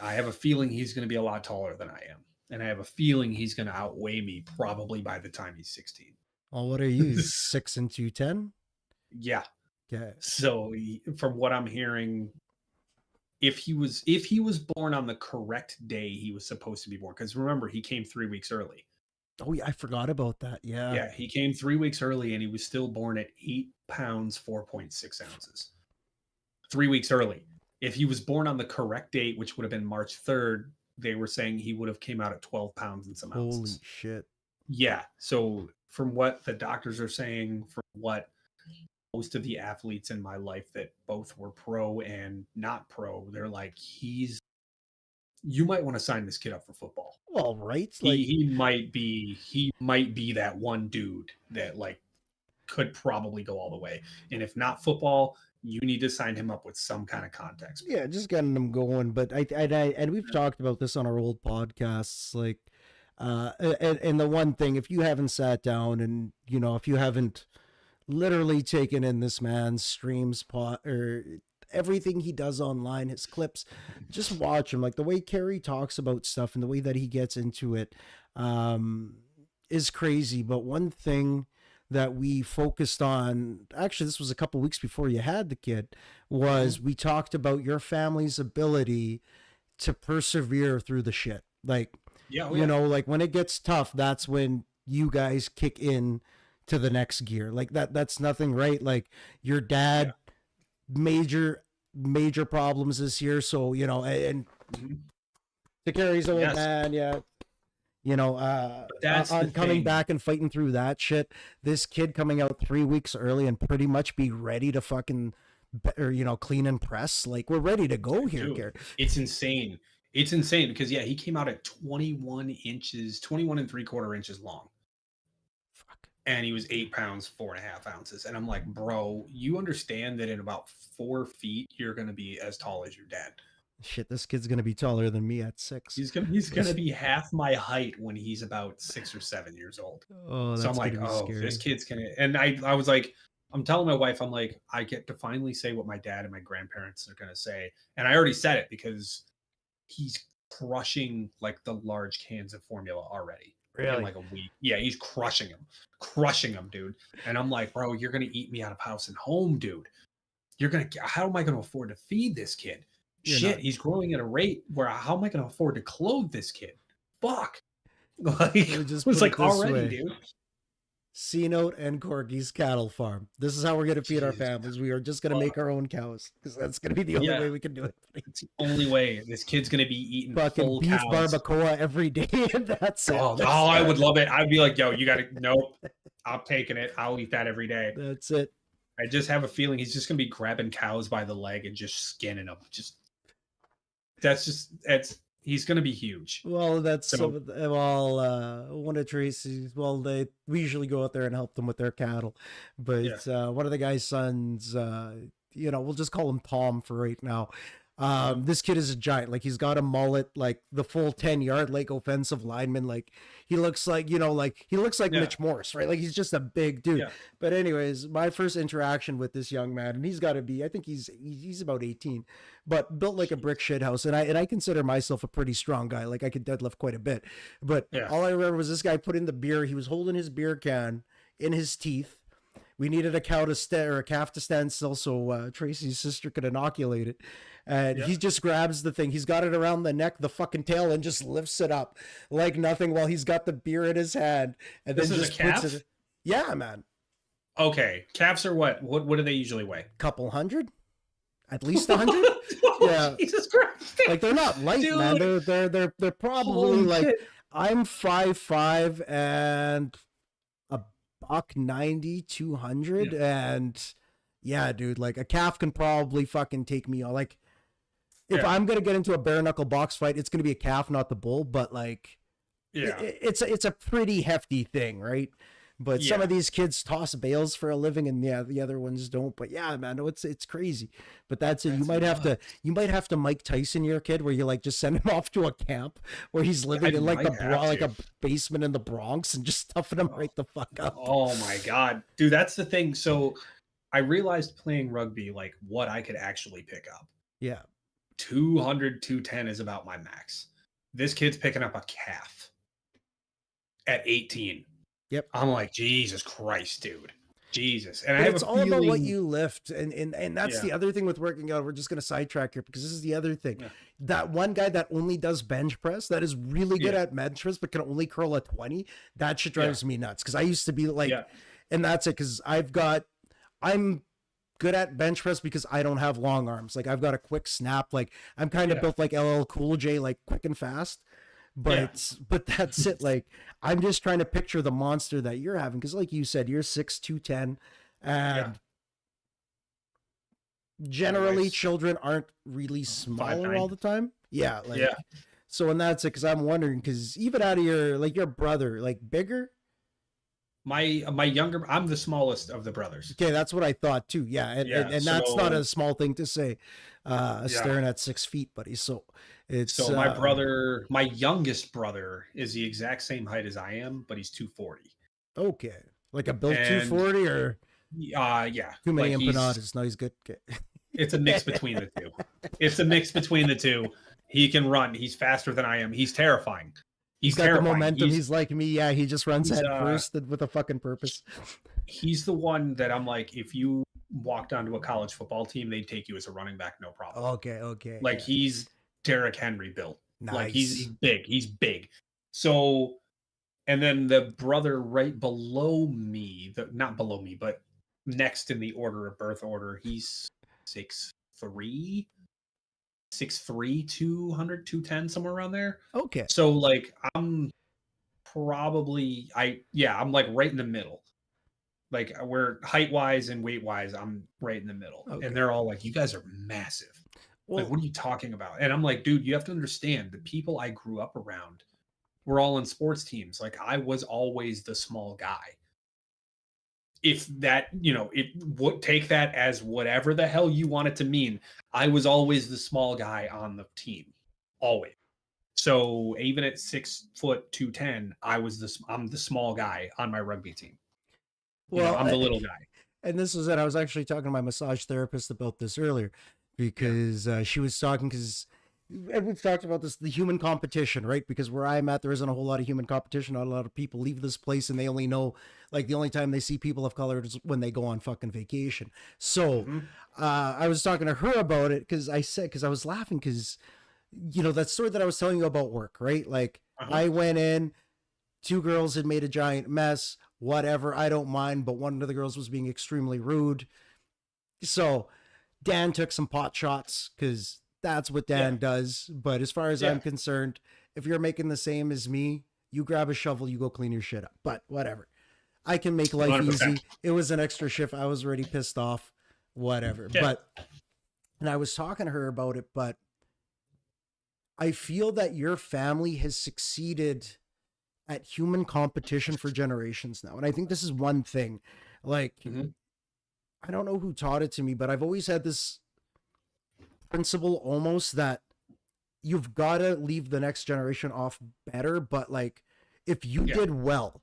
I have a feeling he's going to be a lot taller than I am. And I have a feeling he's going to outweigh me probably by the time he's 16. Oh, what are you, 6 and 210? Yeah. Okay. So from what I'm hearing, if he was born on the correct day he was supposed to be born, because remember, he came 3 weeks early. Oh, yeah, I forgot about that. Yeah. Yeah, he came 3 weeks early and he was still born at 8 pounds, 4.6 ounces. 3 weeks early. If he was born on the correct date, which would have been March 3rd, they were saying he would have came out at 12 pounds and some ounces. Holy shit. Yeah. So from what the doctors are saying, from what most of the athletes in my life that both were pro and not pro, they're like, you might want to sign this kid up for football. Well, right. He might be that one dude that like could probably go all the way. And if not football, you need to sign him up with some kind of context. Yeah, just getting him going. But I we've talked about this on our old podcasts. Like, And the one thing, if you haven't sat down and, you know, if you haven't literally taken in this man's streams, pot or everything he does online, his clips, just watch him. Like the way Carey talks about stuff and the way that he gets into it, um, is crazy. But one thing that we focused on, actually, this was a couple weeks before you had the kid, was we talked about your family's ability to persevere through the shit. Like, Yeah, you know, like when it gets tough, that's when you guys kick in to the next gear. Like that's nothing, right? Like your dad, major problems this year. So, you know, and to Carey's old man, yeah. You know, that's on coming back and fighting through that shit. This kid coming out 3 weeks early and pretty much be ready to fucking, or, you know, clean and press. Like we're ready to go here, Carey. It's insane. It's insane because he came out at 21 inches, 21 and 3/4 inches long. Fuck. And he was 8 pounds, 4.5 ounces. And I'm like, bro, you understand that in about 4 feet, you're going to be as tall as your dad. Shit, this kid's gonna be taller than me at 6. He's gonna be half my height when he's about 6 or 7 years old. Oh, that's so I'm like, scary. This kid's gonna. And I was like, I'm telling my wife, I'm like, I get to finally say what my dad and my grandparents are gonna say, and I already said it because he's crushing like the large cans of formula already. Really? In like a week. Yeah, he's crushing them, dude. And I'm like, bro, you're gonna eat me out of house and home, dude. How am I gonna afford to feed this kid? Shit, he's growing at a rate where how am I going to afford to clothe this kid? Fuck. Like, it's like already, dude. C-Note and Corgi's cattle farm. This is how we're going to feed our families. We are just going to make our own cows because that's going to be the only way we can do it. It's the only way. This kid's going to be eating fucking full beef cows. barbacoa every day. And that's it. I would love it. I'd be like, yo, you got to, nope. I'm taking it. I'll eat that every day. That's it. I just have a feeling he's just going to be grabbing cows by the leg and just skinning them. He's going to be huge. Well, that's one of Tracy's. Well, we usually go out there and help them with their cattle, but one of the guy's sons, you know, we'll just call him Tom for right now. This kid is a giant. Like he's got a mullet, like the full 10-yard like offensive lineman. Like he looks like, you know, like he looks like Mitch Morse, right? Like he's just a big dude. Yeah. But anyways, my first interaction with this young man, and he's got to be, I think he's about 18, but built like a brick shit house. And I consider myself a pretty strong guy. Like I could deadlift quite a bit. But all I remember was this guy put in the beer. He was holding his beer can in his teeth. We needed a calf to stand still so Tracy's sister could inoculate it. And he just grabs the thing. He's got it around the neck, the fucking tail, and just lifts it up like nothing while he's got the beer in his hand. And this then is just a calf? puts it. Yeah, man. Okay. Calves are what? What do they usually weigh? Couple hundred? At least 100? Yeah. Jesus Christ. Like they're not light, dude. Man. They're probably like shit. I'm 5'5" and $190, 200, and yeah, dude, like a calf can probably fucking take me. Like, if I'm gonna get into a bare knuckle box fight, it's gonna be a calf, not the bull. But like, it's a pretty hefty thing, right? But some of these kids toss bales for a living, and the other ones don't. But yeah, man, no, it's crazy. But that's it. You might have to Mike Tyson your kid, where you like just send him off to a camp where he's living in like a basement in the Bronx and just stuffing him right the fuck up. Oh my god, dude, that's the thing. So I realized playing rugby, like what I could actually pick up. Yeah, 200, 210 is about my max. This kid's picking up a calf at 18. Yep. I'm like, Jesus Christ, dude. Jesus. And it's all about what you lift. And that's the other thing with working out. We're just going to sidetrack here because this is the other thing. Yeah. That one guy that only does bench press, that is really good at bench press, but can only curl a 20. That shit drives me nuts. Because I used to be like, and that's it. Because I'm good at bench press because I don't have long arms. Like I've got a quick snap. Like I'm kind of built like LL Cool J, like quick and fast. But that's it. Like I'm just trying to picture the monster that you're having because, like you said, you're 6'2", 210, and generally children aren't really smaller all the time. Yeah, like, So and that's it. Because I'm wondering, because even out of your brother, like bigger. My younger, I'm the smallest of the brothers. Okay, that's what I thought too. Yeah, and that's not a small thing to say. Staring at 6 feet, buddy. So it's my brother, my youngest brother, is the exact same height as I am, but he's 240. Okay, like a built And 240 or yeah, too many like empanadas. No, he's good. Okay. It's a mix between the two. It's a mix between the two. He can run. He's faster than I am. He's terrifying. He's got the momentum. He's like me. Yeah, he just runs head first with a fucking purpose. He's the one that I'm like, if you walked onto a college football team, they'd take you as a running back, no problem. Okay. Like he's Derrick Henry built. Nice. Like he's big. He's big. So, and then the brother right below me, not below me, but next in the birth order, he's 6'3", 200, 210, somewhere around there. Okay. So like I'm probably I'm like right in the middle. Like we're height wise and weight wise, I'm right in the middle. Okay. And they're all like, you guys are massive. Well, like, what are you talking about? And I'm like, dude, you have to understand the people I grew up around were all in sports teams. Like I was always the small guy. If that, it would take that as whatever the hell you want it to mean. I was always the small guy on the team, always. So even at 6 foot 210, I'm the small guy on my rugby team. Well, I'm the little guy. And this was it. I was actually talking to my massage therapist about this earlier because she was talking and we've talked about this, the human competition, right? Because where I'm at, there isn't a whole lot of human competition. Not a lot of people leave this place and they only know, like, the only time they see people of color is when they go on fucking vacation. So I was talking to her about it because I was laughing because, that story that I was telling you about work, right? Like, I went in, 2 girls had made a giant mess, whatever, I don't mind, but one of the girls was being extremely rude. So Dan took some pot shots because that's what Dan does. But as far as I'm concerned, if you're making the same as me, you grab a shovel, you go clean your shit up. But whatever. I can make life 100%. Easy. It was an extra shift. I was already pissed off. Whatever. Yeah. And I was talking to her about it, but I feel that your family has succeeded at human competition for generations now. And I think this is one thing. Like, I don't know who taught it to me, but I've always had this principle almost that you've got to leave the next generation off better, but like if you did well,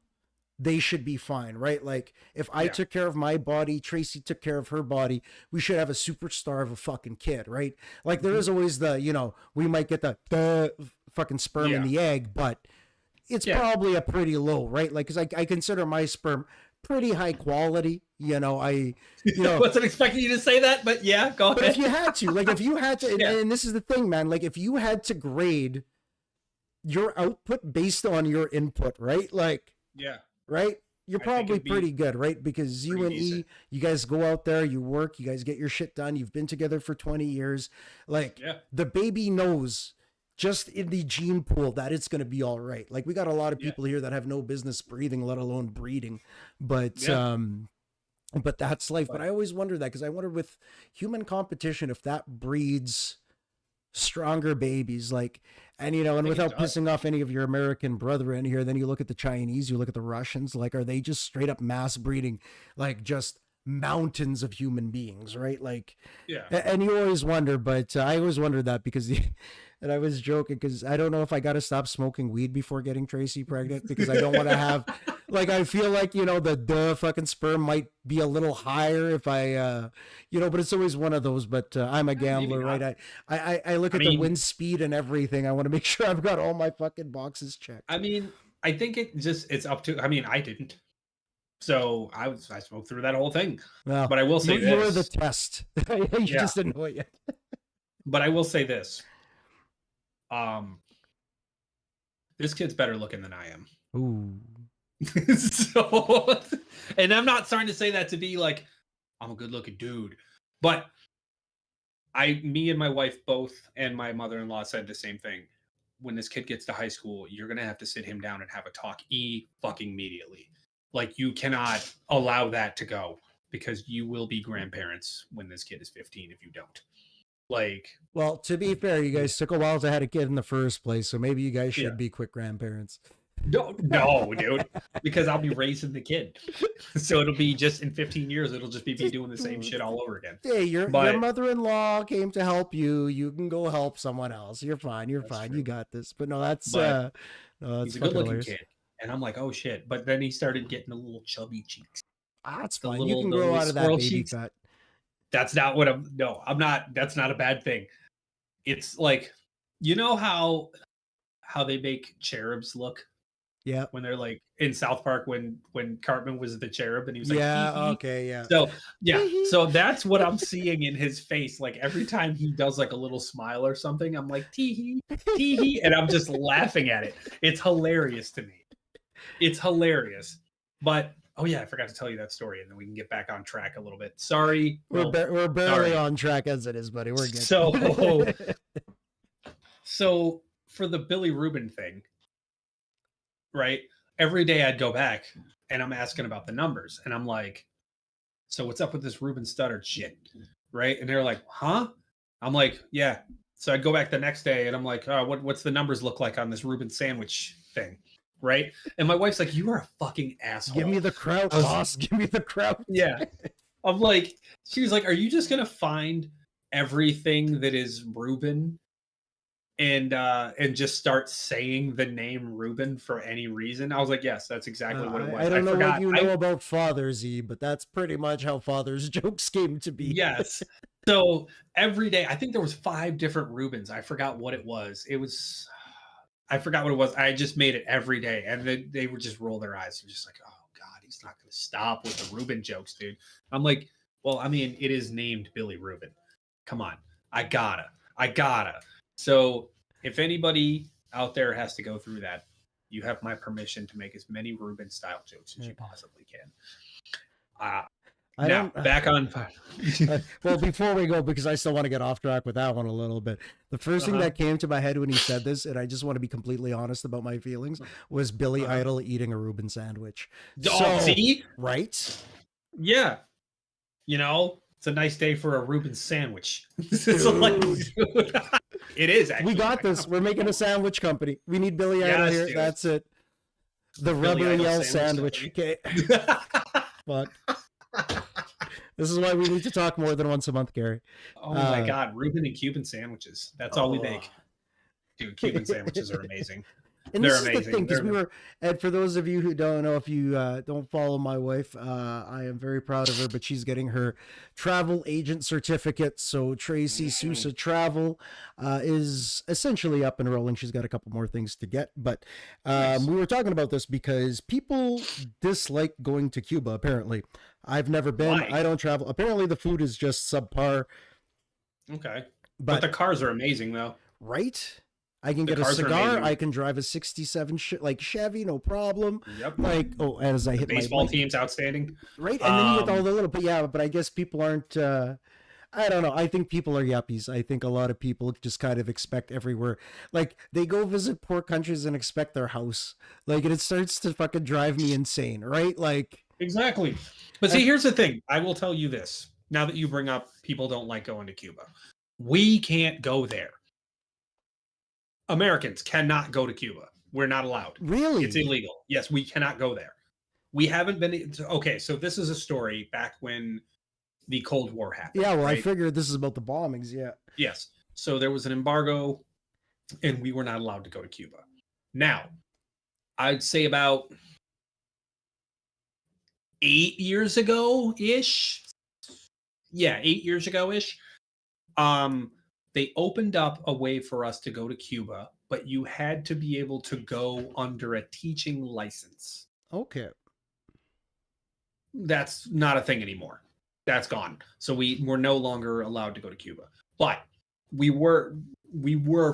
they should be fine, right? Like if I took care of my body, Tracy took care of her body, we should have a superstar of a fucking kid, right? Like there is always the, we might get the fucking sperm in the egg, but it's probably a pretty low, right? Like, cause I consider my sperm pretty high quality, I wasn't expecting you to say that, but yeah, go ahead. But if you had to, and this is the thing, man, like if you had to grade your output based on your input, right? Like, right? You're probably pretty good, right? Because you and decent. You guys go out there, you work, you guys get your shit done. You've been together for 20 years. Like the baby knows just in the gene pool that it's going to be all right. Like we got a lot of people here that have no business breathing, let alone breeding, but that's life. But I always wonder that, because I wonder with human competition, if that breeds stronger babies, like, and and without pissing off any of your American brethren here, then you look at the Chinese, you look at the Russians, like, are they just straight up mass breeding, like just mountains of human beings, right? Like, and you always wonder, but I always wonder that because and I was joking because I don't know if I got to stop smoking weed before getting Tracy pregnant, because I don't want to have, like, I feel like, the fucking sperm might be a little higher if I, but it's always one of those, but I'm a gambler, right? I look at the wind speed and everything. I want to make sure I've got all my fucking boxes checked. I mean, I think it's up to, I didn't. So I smoked through that whole thing, but I will say you're the test. You just didn't know it yet. But I will say this. This kid's better looking than I am. Ooh. So, and I'm not starting to say that to be like, I'm a good looking dude, but me and my wife both, and my mother-in-law said the same thing. When this kid gets to high school, you're going to have to sit him down and have a talk fucking immediately. Like, you cannot allow that to go, because you will be grandparents when this kid is 15 if you don't. Like, well, to be fair, you guys took a while to have a kid in the first place, so maybe you guys should be quick grandparents. No, dude, because I'll be raising the kid, so it'll be just in 15 years. It'll just be me doing the same shit all over again. Hey, your But mother-in-law came to help you. You can go help someone else. You're fine. You're fine. true. You got this. But no, that's But no, that's he's a fucking good-looking hilarious. kid, and I'm like, oh shit. But then he started getting a little chubby cheeks, That's the fine. You can the grow little out of that squirrel baby cheeks. fat. That's not what I'm. No, I'm not. That's not a bad thing. It's like, you know how they make cherubs look Yeah. when they're like in South Park when Cartman was the cherub and he was like, Yeah. hee hee. Okay. Yeah. So yeah, so that's what I'm seeing in his face. Like every time he does like a little smile or something, I'm like tee hee, and I'm just laughing at it. It's hilarious to me. It's hilarious. But oh yeah, I forgot to tell you that story, and then we can get back on track a little bit. Sorry, We're well, we're barely sorry. on track as it is, buddy. We're good. So for the Billy Rubin thing, right? Every day I'd go back and I'm asking about the numbers, and I'm like, so what's up with this Reuben Studdard shit, right? And they're like, huh? I'm like, yeah. So I'd go back the next day and I'm like, oh, what's the numbers look like on this Reuben sandwich thing, right? And my wife's like, you are a fucking asshole. Give me the kraut, boss. Give me the kraut. Yeah. I'm like, she was like, are you just gonna find everything that is Reuben and just start saying the name Reuben for any reason? I was like, yes, that's exactly what it was. I don't know forgot. what you know about fathers, E, but that's pretty much how fathers jokes came to be. Yes. So every day, I think there was 5 different Reubens. I forgot what it was. I forgot what it was. I just made it every day, and they would just roll their eyes. They're just like, oh God, he's not going to stop with the Reuben jokes, dude. I'm like, well, I mean, it is named Billy Reuben. Come on, I gotta. So if anybody out there has to go through that, you have my permission to make as many Reuben style jokes as you possibly can. Now, back on. Well, before we go, because I still want to get off track with that one a little bit. The first thing that came to my head when he said this, and I just want to be completely honest about my feelings, was Billy Idol eating a Reuben sandwich. Oh, see? Right? Yeah. You know, it's a nice day for a Reuben sandwich. It's like, it is actually. We got this. We're making a sandwich company. We need Billy Idol here. Dude. That's it. The Billy Rubber and Yell sandwich. Okay. Fuck. This is why we need to talk more than once a month, Carey. Oh my God, Reuben and Cuban sandwiches. That's all we make. Dude, Cuban sandwiches are amazing. And they're amazing. The thing, because and for those of you who don't know, if you don't follow my wife, I am very proud of her, but she's getting her travel agent certificate. So Tracy Sousa Travel is essentially up and rolling. She's got a couple more things to get, but we were talking about this because people dislike going to Cuba, apparently. I've never been. Why? I don't travel. Apparently the food is just subpar. Okay. But the cars are amazing, though. Right? I can get a cigar. I can drive a 67 like Chevy, no problem. Yep. Like, oh, and as I hit baseball team's outstanding. Right. And then you get all the little, but I guess people aren't, I don't know. I think people are yuppies. I think a lot of people just kind of expect everywhere. Like they go visit poor countries and expect their house. Like, and it starts to fucking drive me insane. Right. Like. Exactly. But see, here's the thing. I will tell you this. Now that you bring up people don't like going to Cuba. We can't go there. Americans cannot go to Cuba. We're not allowed. Really? It's illegal. Yes, we cannot go there. We haven't been. Okay, so this is a story back when the Cold War happened. Yeah, well, right? I figured this is about the bombings. Yeah. Yes. So there was an embargo, and we were not allowed to go to Cuba. Now, I'd say about 8 years ago-ish. Yeah, 8 years ago-ish. They opened up a way for us to go to Cuba, but you had to be able to go under a teaching license. Okay. That's not a thing anymore. That's gone. So we're no longer allowed to go to Cuba. But we were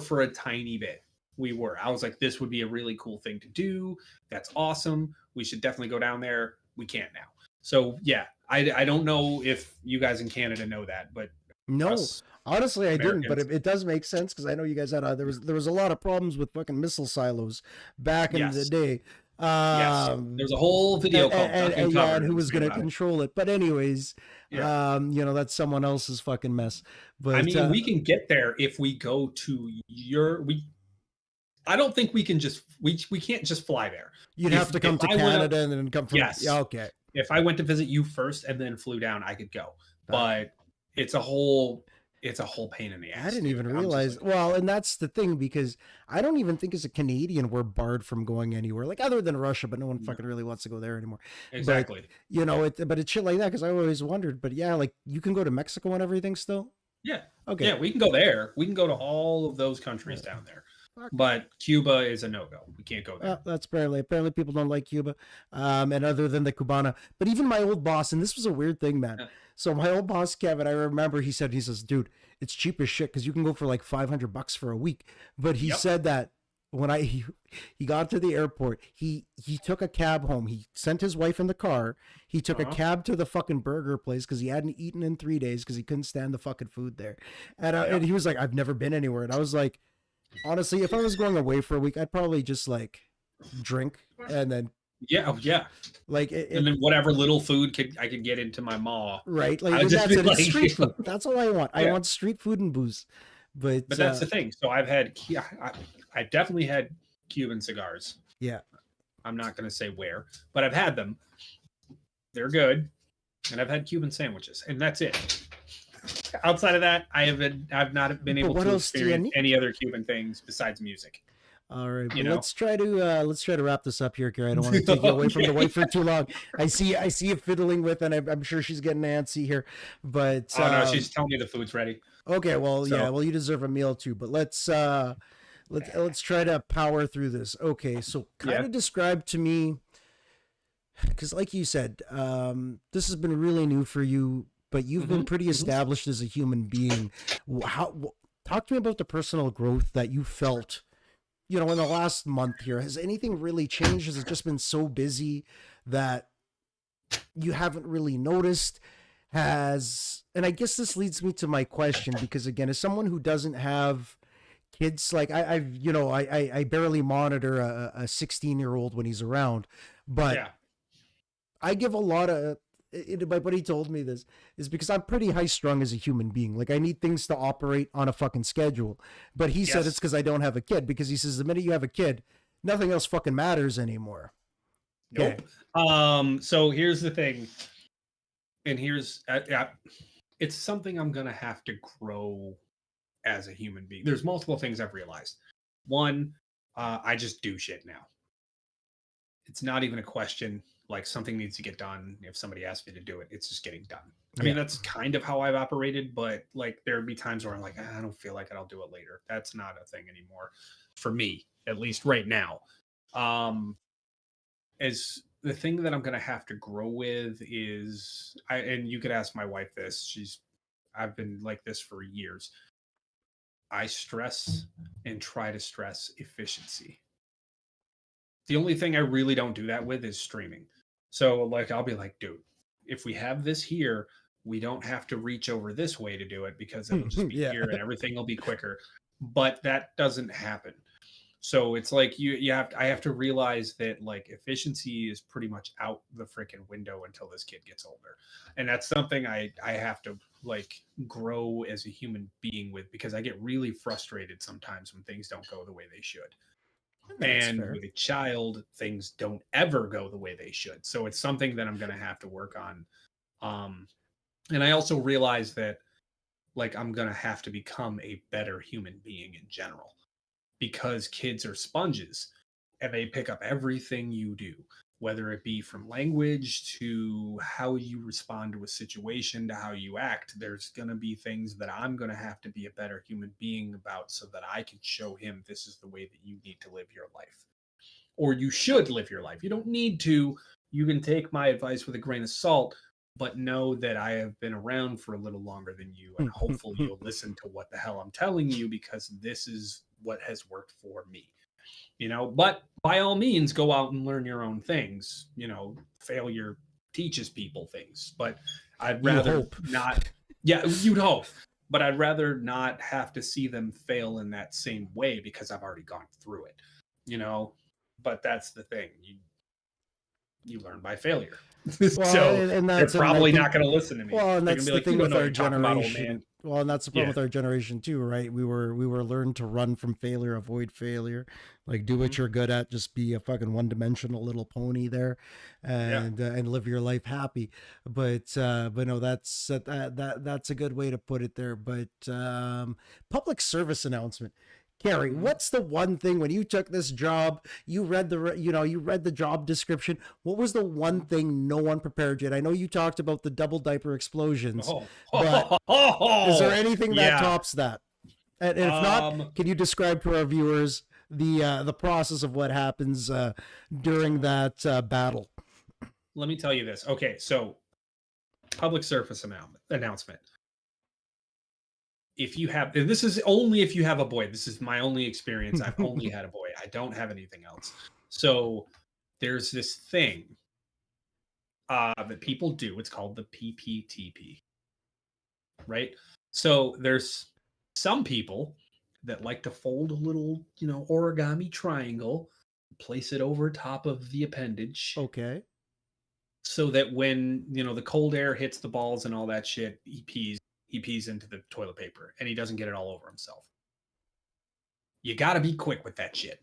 for a tiny bit. We were. I was like, this would be a really cool thing to do. That's awesome. We should definitely go down there. We can't now. So yeah, I don't know if you guys in Canada know that, but no. Honestly, I didn't, but it does make sense because I know you guys had there was a lot of problems with fucking missile silos back in the day. Yes, there's a whole video called and who was going to control it. But anyways, that's someone else's fucking mess. But I mean, we can get there if we go to I don't think we can just we can't just fly there. You'd have to come to I went up, Canada and then come from. Yeah, yes, okay. if I went to visit you first and then flew down, I could go. Uh, But it's a whole pain in the I ass, didn't dude. even I'm just realize. like, Well, and that's the thing because I don't even think as a Canadian we're barred from going anywhere, like other than Russia, but no one no, fucking really wants to go there anymore. But exactly. but it's shit like that because I always wondered. But yeah, like you can go to Mexico and everything still. Yeah. Okay. Yeah, we can go there. We can go to all of those countries down there. Fuck. But Cuba is a no-go. We can't go there. That's apparently people don't like Cuba, and other than the Cubana, but even my old boss, and this was a weird thing, man. Yeah. So my old boss Kevin, I remember he says, dude, it's cheap as shit because you can go for like $500 for a week. But he Yep. said that when he got to the airport, he took a cab home. He sent his wife in the car. He took a cab to the fucking burger place because he hadn't eaten in 3 days because he couldn't stand the fucking food there. And he was like, I've never been anywhere, and I was like, honestly, if I was going away for a week, I'd probably just like drink and then Yeah. like And then whatever little food I could get into my maw. right, like I'd just that's be it. It's like, street food. That's all I want. I Yeah. want street food and booze. But that's the thing. So I've had I definitely had Cuban cigars. yeah, I'm not going to say where, but I've had them. They're good. And I've had Cuban sandwiches, and that's it. Outside of that, I've not been able to experience any other Cuban things besides music. All right, but let's try to wrap this up here, Carey. I don't want to take you away from the wife for too long. I see you fiddling with, and I'm sure she's getting antsy here. But no, she's telling me the food's ready. Okay, well, yeah, well, you deserve a meal too. But let's try to power through this. Okay, so kind of describe to me, because like you said, this has been really new for you, but you've been pretty established as a human being. Talk to me about the personal growth that you felt. In the last month here, has anything really changed? Has it just been so busy that you haven't really noticed? And I guess this leads me to my question, because again, as someone who doesn't have kids, like I barely monitor a 16-year-old when he's around, but I give a lot of, my buddy told me this, is because I'm pretty high strung as a human being. Like I need things to operate on a fucking schedule. But he said it's because I don't have a kid, because he says the minute you have a kid, nothing else fucking matters anymore. Nope. So here's the thing. And here's, it's something I'm going to have to grow as a human being. There's multiple things I've realized. One, I just do shit now. It's not even a question. Like something needs to get done. If somebody asks me to do it, it's just getting done. I mean, that's kind of how I've operated, but like there'd be times where I'm like, I don't feel like it. I'll do it later. That's not a thing anymore for me, at least right now. As the thing that I'm going to have to grow with is, and you could ask my wife this. I've been like this for years. I stress and try to stress efficiency. The only thing I really don't do that with is streaming. So like, I'll be like, dude, if we have this here, we don't have to reach over this way to do it because it'll just be here and everything will be quicker. But that doesn't happen. So it's like I have to realize that like efficiency is pretty much out the freaking window until this kid gets older. And that's something I have to like grow as a human being with, because I get really frustrated sometimes when things don't go the way they should. And with a child, things don't ever go the way they should. So it's something that I'm going to have to work on. And I also realize that like I'm going to have to become a better human being in general, because kids are sponges and they pick up everything you do, whether it be from language to how you respond to a situation to how you act. There's going to be things that I'm going to have to be a better human being about so that I can show him this is the way that you need to live your life, or you should live your life. You don't need to. You can take my advice with a grain of salt, but know that I have been around for a little longer than you, and hopefully you'll listen to what the hell I'm telling you, because this is what has worked for me. But by all means, go out and learn your own things. Failure teaches people things, but I'd rather not. Yeah, you'd hope, but I'd rather not have to see them fail in that same way because I've already gone through it. But that's the thing. you learn by failure. Well, So and they're that's, and I probably think, not going to listen to me. well, and They're going that's to be the like, you thing don't with know what our you're talking about, old generation. man. Well, and that's the problem Yeah. with our generation too, right? We were learned to run from failure, avoid failure, like do what you're good at, just be a fucking one-dimensional little pony there, Yeah. and live your life happy. But no, that's a good way to put it there. But public service announcement. Carey, Mhm. what's the one thing when you took this job, you read the job description, what was the one thing no one prepared you? And I know you talked about the double diaper explosions, Oh. but is there anything that Yeah. tops that? And if not, can you describe to our viewers the process of what happens during that battle? Let me tell you this. Okay, so public service announcement. If you have, and this is only if you have a boy. This is my only experience. I've only had a boy. I don't have anything else. So there's this thing that people do. It's called the PPTP, right? So there's some people that like to fold a little, origami triangle, place it over top of the appendage, Okay. so that when the cold air hits the balls and all that shit, he pees into the toilet paper and he doesn't get it all over himself. You got to be quick with that shit.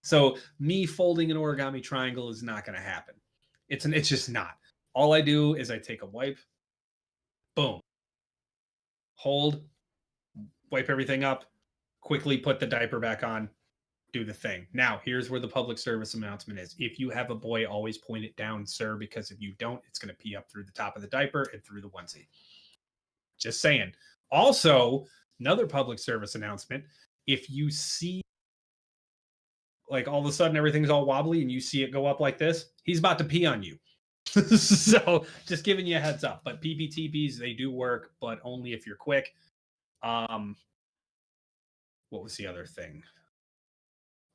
so me folding an origami triangle is not going to happen. It's just not. All I do is I take a wipe, boom, hold, wipe everything up, quickly put the diaper back on, do the thing. Now, here's where the public service announcement is. If you have a boy, always point it down, sir, because if you don't, it's going to pee up through the top of the diaper and through the onesie. Just saying. Also, another public service announcement. If you see, like, all of a sudden everything's all wobbly and you see it go up like this, he's about to pee on you. So just giving you a heads up. But PPTPs, they do work, but only if you're quick. What was the other thing?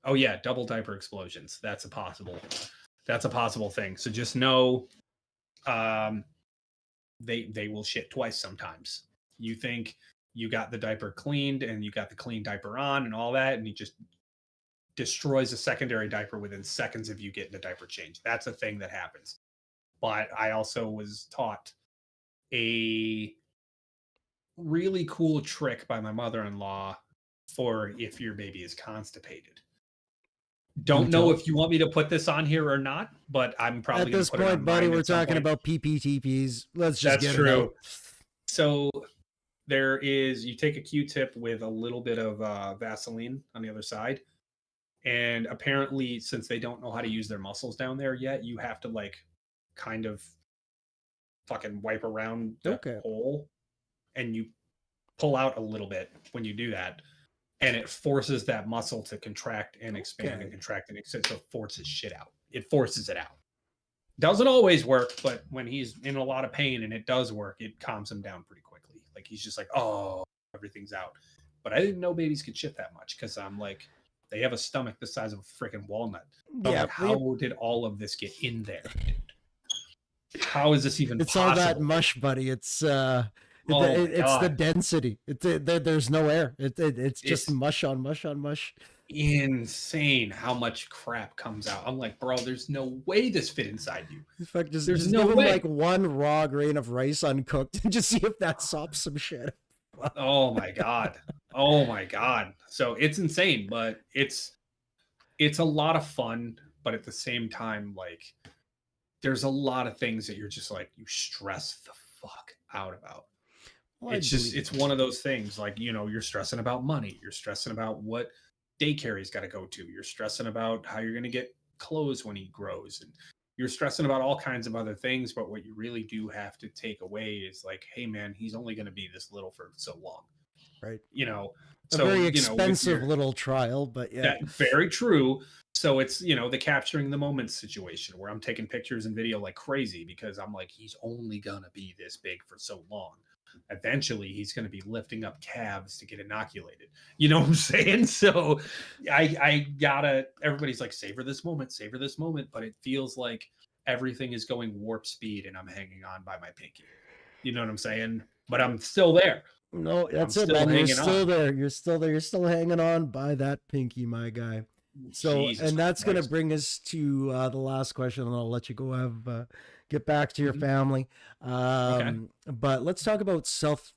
Oh yeah, double diaper explosions. That's a possible thing. So just know they will shit twice sometimes. You think you got the diaper cleaned and you got the clean diaper on and all that, and he just destroys a secondary diaper within seconds of you getting a diaper change. That's a thing that happens. But I also was taught a really cool trick by my mother-in-law for if your baby is constipated. Don't know if you want me to put this on here or not, but I'm probably at this put it point, on buddy. mine We're at some talking point. about PPTPs. Let's just That's get true. it out. So there is, you take a Q-tip with a little bit of Vaseline on the other side, and apparently, since they don't know how to use their muscles down there yet, you have to like kind of fucking wipe around the hole, and you pull out a little bit when you do that, and it forces that muscle to contract and expand and contract and expand. So it forces shit out. It forces it out. Doesn't always work, but when he's in a lot of pain and it does work, it calms him down pretty quickly. Like he's just like, oh, everything's out. But I didn't know babies could shit that much because I'm like, they have a stomach the size of a freaking walnut. So yeah, like, how did all of this get in there, dude? How is this even possible? All that mush, buddy. It's the density. There's no air. It's just mush on mush on mush. Insane how much crap comes out. I'm like, bro, there's no way this fit inside you. In fact, just give him like one raw grain of rice uncooked and just see if that sops some shit. Oh my god. So it's insane, but it's a lot of fun, but at the same time, like, there's a lot of things that you're just like, you stress the fuck out about. Well, it's one of those things, like, you're stressing about money, you're stressing about what daycare he's got to go to, you're stressing about how you're going to get clothes when he grows, and you're stressing about all kinds of other things. But what you really do have to take away is like, hey man, he's only going to be this little for so long, right? So a very expensive little trial, but yeah, very true. So it's, the capturing the moment situation where I'm taking pictures and video like crazy because I'm like, he's only gonna be this big for so long. Eventually he's going to be lifting up calves to get inoculated. You know what I'm saying? So I gotta, everybody's like, savor this moment, but it feels like everything is going warp speed and I'm hanging on by my pinky. You know what I'm saying? But I'm still there. No, that's it, man. You're still there. You're still hanging on by that pinky, my guy. So, Jesus and that's going to Christ. bring us to the last question, and I'll let you go get back to your Mhm. family. Okay. But let's talk about self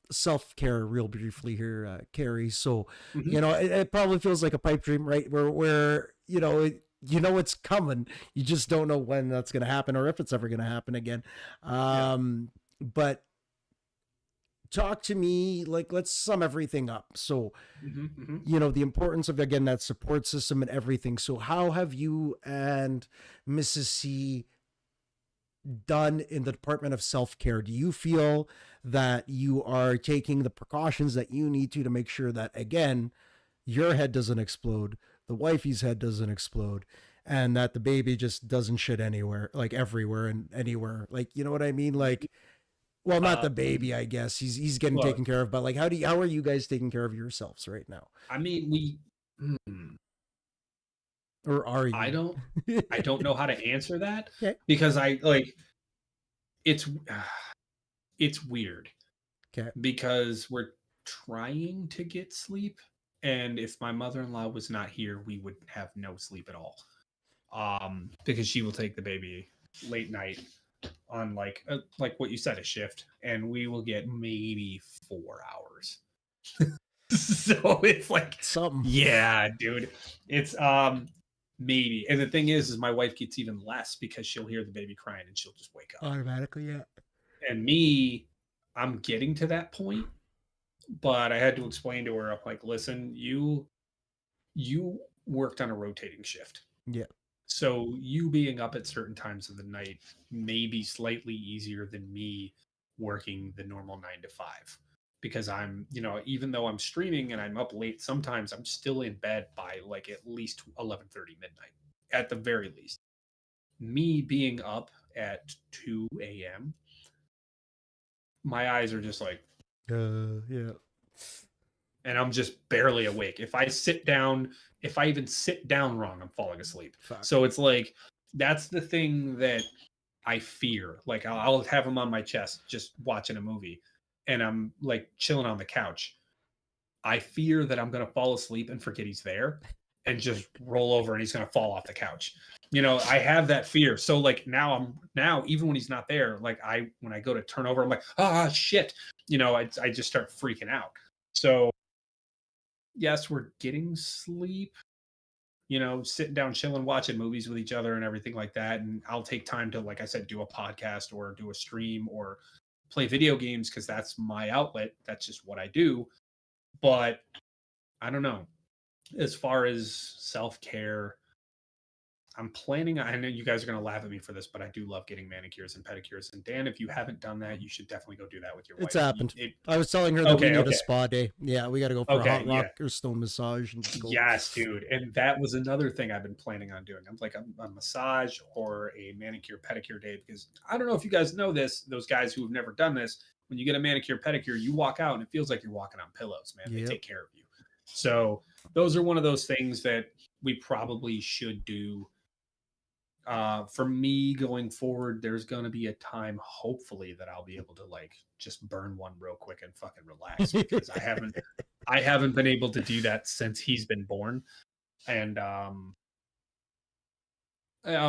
care real briefly here, Carey. So, Mhm. it probably feels like a pipe dream, right? Where you know it's coming, you just don't know when that's going to happen or if it's ever going to happen again. Yeah. But talk to me, like, let's sum everything up. So, Mhm. Mhm. the importance of, again, that support system and everything. So how have you and Mrs. C done in the department of self-care? Do you feel that you are taking the precautions that you need to make sure that, again, your head doesn't explode, the wifey's head doesn't explode, and that the baby just doesn't shit anywhere, like everywhere and anywhere, like, you know what I mean? Like, well, not the Um, baby, I guess he's getting well, taken care of, but like, how are you guys taking care of yourselves right now? I mean, hmm, Or are I you? don't, I don't know how to answer that Okay. because I like it's, it's weird Okay. because we're trying to get sleep, and if my mother-in-law was not here, we would have no sleep at all. Because she will take the baby late night on like what you said, a shift, and we will get maybe 4 hours. So it's like, Something. yeah, dude, it's maybe. And the thing is my wife gets even less because she'll hear the baby crying and she'll just wake up. Automatically, yeah. And me, I'm getting to that point, but I had to explain to her, I'm like, listen, you worked on a rotating shift. Yeah. So you being up at certain times of the night may be slightly easier than me working the normal 9 to 5 because I'm, even though I'm streaming and I'm up late, sometimes I'm still in bed by like at least 11:30 midnight at the very least. Me being up at 2 a.m., my eyes are just like, Yeah. and I'm just barely awake. If I even sit down wrong, I'm falling asleep. Fuck. So it's like, that's the thing that I fear. Like I'll have him on my chest just watching a movie and I'm like chilling on the couch. I fear that I'm going to fall asleep and forget he's there and just roll over and he's going to fall off the couch. I have that fear. So like now even when he's not there, like when I go to turn over, I'm like, ah, shit. I just start freaking out. So yes, we're getting sleep, sitting down, chilling, watching movies with each other and everything like that. And I'll take time to, like I said, do a podcast or do a stream or play video games because that's my outlet. That's just what I do. But I don't know. As far as self care, I'm planning. I know you guys are going to laugh at me for this, but I do love getting manicures and pedicures. And Dan, if you haven't done that, you should definitely go do that with your It's wife. happened. I was telling her that we Okay, need a okay, spa day. Yeah, we got to go for a okay, hot yeah. rock or stone massage and just go. Yes, dude. And that was another thing I've been planning on doing. I'm like a massage or a manicure pedicure day because I don't know if you guys know this, those guys who have never done this, when you get a manicure pedicure, you walk out and it feels like you're walking on pillows, man. They Yep. take care of you. So those are one of those things that we probably should do. For me going forward, there's gonna be a time, hopefully, that I'll be able to like just burn one real quick and fucking relax because I haven't been able to do that since he's been born. And a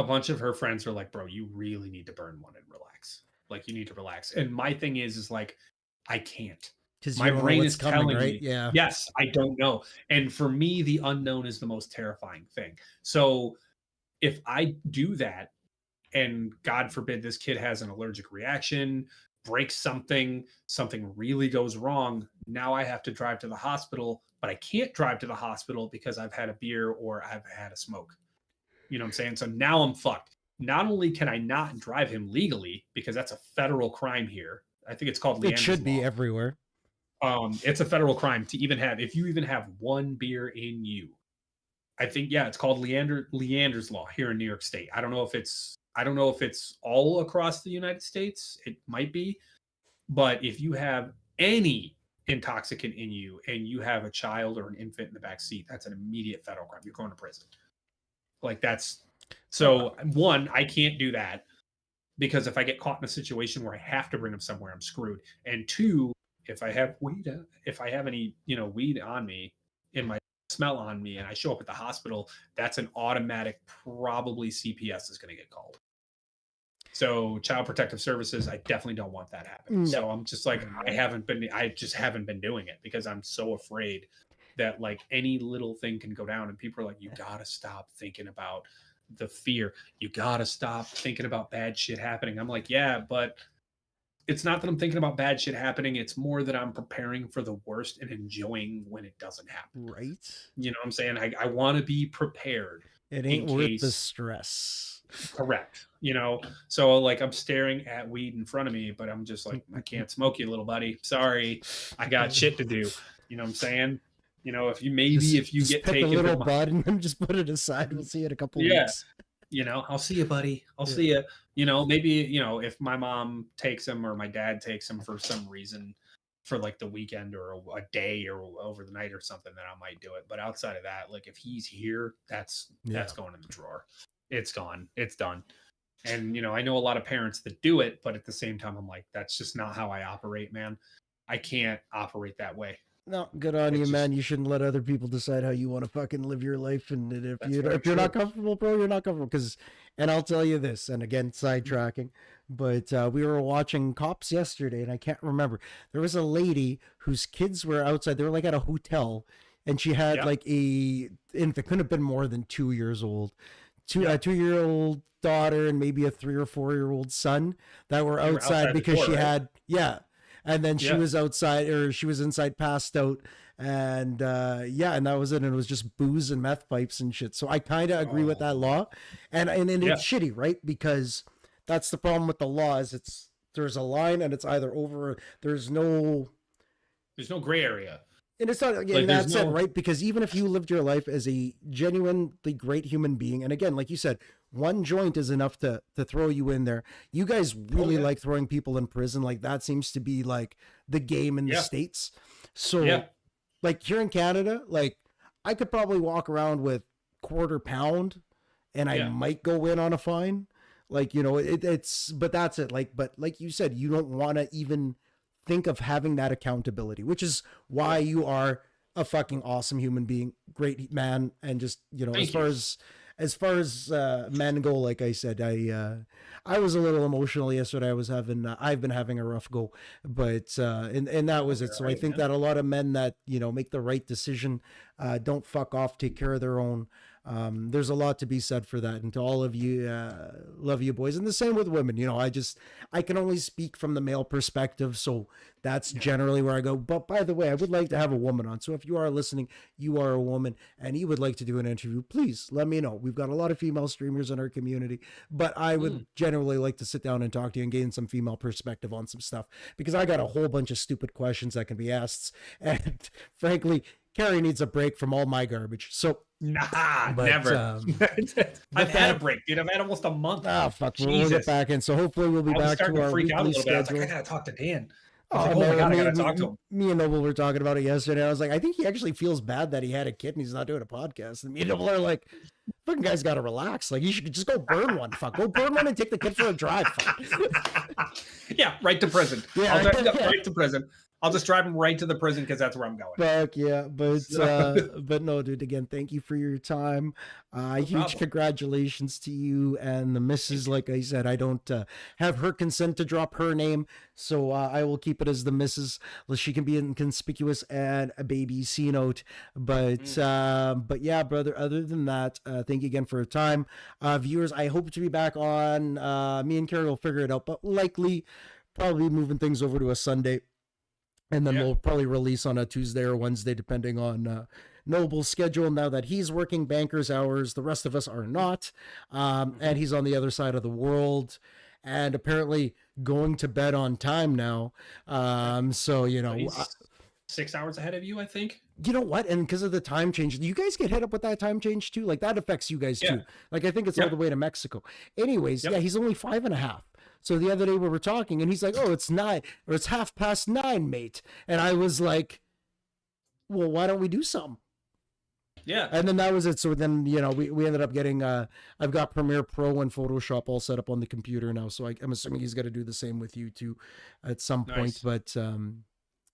bunch of her friends are like, bro, you really need to burn one and relax. Like you need to relax. And my thing is like, I can't. Because you My don't know brain what's is coming, telling right? me, Yeah. yes, I don't know. And for me, the unknown is the most terrifying thing. So if I do that, and God forbid this kid has an allergic reaction, breaks something really goes wrong. Now I have to drive to the hospital, but I can't drive to the hospital because I've had a beer or I've had a smoke. You know what I'm saying? So now I'm fucked. Not only can I not drive him legally because that's a federal crime here. I think it's called It Leander's should be law. everywhere. It's a federal crime to even have, if you even have one beer in you. I think, yeah, it's called Leander's law here in New York State. I don't know if it's all across the United States. It might be, but if you have any intoxicant in you and you have a child or an infant in the back seat, that's an immediate federal crime. You're going to prison. Like that's so one, I can't do that because if I get caught in a situation where I have to bring them somewhere, I'm screwed. And two, if I have weed, if I have any, weed on me in my smell on me and I show up at the hospital, that's an automatic, probably CPS is going to get called. So Child Protective Services, I definitely don't want that happening. No. So I'm just like, I just haven't been doing it because I'm so afraid that like any little thing can go down and people are like, you gotta stop thinking about the fear. You gotta stop thinking about bad shit happening. I'm like, yeah, but it's not that I'm thinking about bad shit happening. It's more that I'm preparing for the worst and enjoying when it doesn't happen. Right. You know what I'm saying? I want to be prepared. It ain't worth the stress. Correct. You know, so like I'm staring at weed in front of me, but I'm just like, I can't smoke you, little buddy. Sorry. I got shit to do. You know what I'm saying? You know, if you just get pick taken a little bud and then just put it aside. We'll see you in a couple weeks. You know, I'll see you, buddy. I'll see you. You know, maybe, you know, if my mom takes him or my dad takes him for some reason for like the weekend or a day or over the night or something, then I might do it. But outside of that, like if he's here, that's going in the drawer. It's gone. It's done. And, you know, I know a lot of parents that do it, but at the same time, I'm like, that's just not how I operate, man. I can't operate that way. No, good on you, man. You shouldn't let other people decide how you want to fucking live your life. And if you're not comfortable, bro, you're not comfortable. And I'll tell you this, and again, sidetracking, but we were watching Cops yesterday, and I can't remember. There was a lady whose kids were outside. They were like at a hotel, and she had like a infant, couldn't have been more than 2 years old. A 2-year-old daughter and maybe a 3 or 4-year-old son that were outside because she had and then she was outside, or she was inside passed out, and and that was it. And it was just booze and meth pipes and shit. So I kind of agree with that law, and it's shitty, right? Because that's the problem with the law is there's a line and it's either over. There's no gray area. And it's not, again, that's it, right? Because even if you lived your life as a genuinely great human being, and again, like you said, one joint is enough to throw you in there. You guys really like throwing people in prison. Like that seems to be like the game in the States. So like here in Canada, like I could probably walk around with £quarter and I might go in on a fine. Like, you know, but that's it. But like you said, you don't want to even think of having that accountability, which is why you are a fucking awesome human being, great man. And just, you know, as far as men go, like I said, I was a little emotional yesterday. I've been having a rough go, but and that was it. So I think that a lot of men that, you know, make the right decision, don't fuck off, take care of their own. There's a lot to be said for that. And to all of you, love you boys. And the same with women, you know, I can only speak from the male perspective. So that's generally where I go. But by the way, I would like to have a woman on. So if you are listening, you are a woman and you would like to do an interview, please let me know. We've got a lot of female streamers in our community, but I would generally like to sit down and talk to you and gain some female perspective on some stuff, because I got a whole bunch of stupid questions that can be asked. And frankly, Carey needs a break from all my garbage. So never. I've had a break, dude. I've had almost a month. Oh fuck, we'll get back in. So hopefully we'll be back to our weekly schedule. I was like, I gotta talk to Dan. Oh my God, I gotta talk to him. Me and Noble were talking about it yesterday. I was like, I think he actually feels bad that he had a kid and he's not doing a podcast. And me and Noble are like, fucking guy's got to relax. Like, you should just go burn one. Fuck, go burn one and take the kid for a drive. Fuck. Yeah, right to prison. Yeah, right to prison. I'll just drive him right to the prison because that's where I'm going. Fuck yeah, but no, dude. Again, thank you for your time. Huge congratulations to you and the missus. Like I said, I don't have her consent to drop her name, so I will keep it as the missus. She can be inconspicuous and a baby C note. But yeah, brother. Other than that, thank you again for your time, viewers. I hope to be back on. Me and Carey will figure it out, but likely, probably moving things over to a Sunday. And then we'll probably release on a Tuesday or Wednesday, depending on Noble's schedule. Now that he's working banker's hours, the rest of us are not. And he's on the other side of the world and apparently going to bed on time now. So, you know, he's 6 hours ahead of you, I think. You know what? And because of the time change, you guys get hit up with that time change too? Like that affects you guys too. Like I think it's all the way to Mexico. Anyways, he's only 5.5. So the other day we were talking and he's like, oh, it's 9 or it's 9:30, mate. And I was like, well, why don't we do something? Yeah. And then that was it. So then, you know, we ended up getting, I've got Premiere Pro and Photoshop all set up on the computer now. So I'm assuming he's got to do the same with you too at some point. But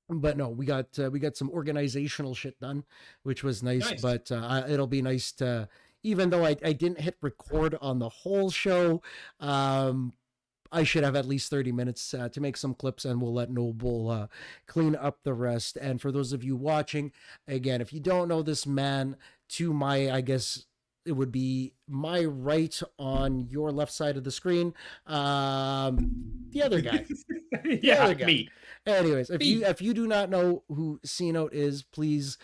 but no, we got some organizational shit done, which was nice. Nice. But it'll be nice to, even though I didn't hit record on the whole show, um, I should have at least 30 minutes to make some clips, and we'll let Noble clean up the rest. And for those of you watching, again, if you don't know this man, to my, I guess it would be my right on your left side of the screen, the other guy. Yeah, me. Anyways, if you do not know who C Note is, please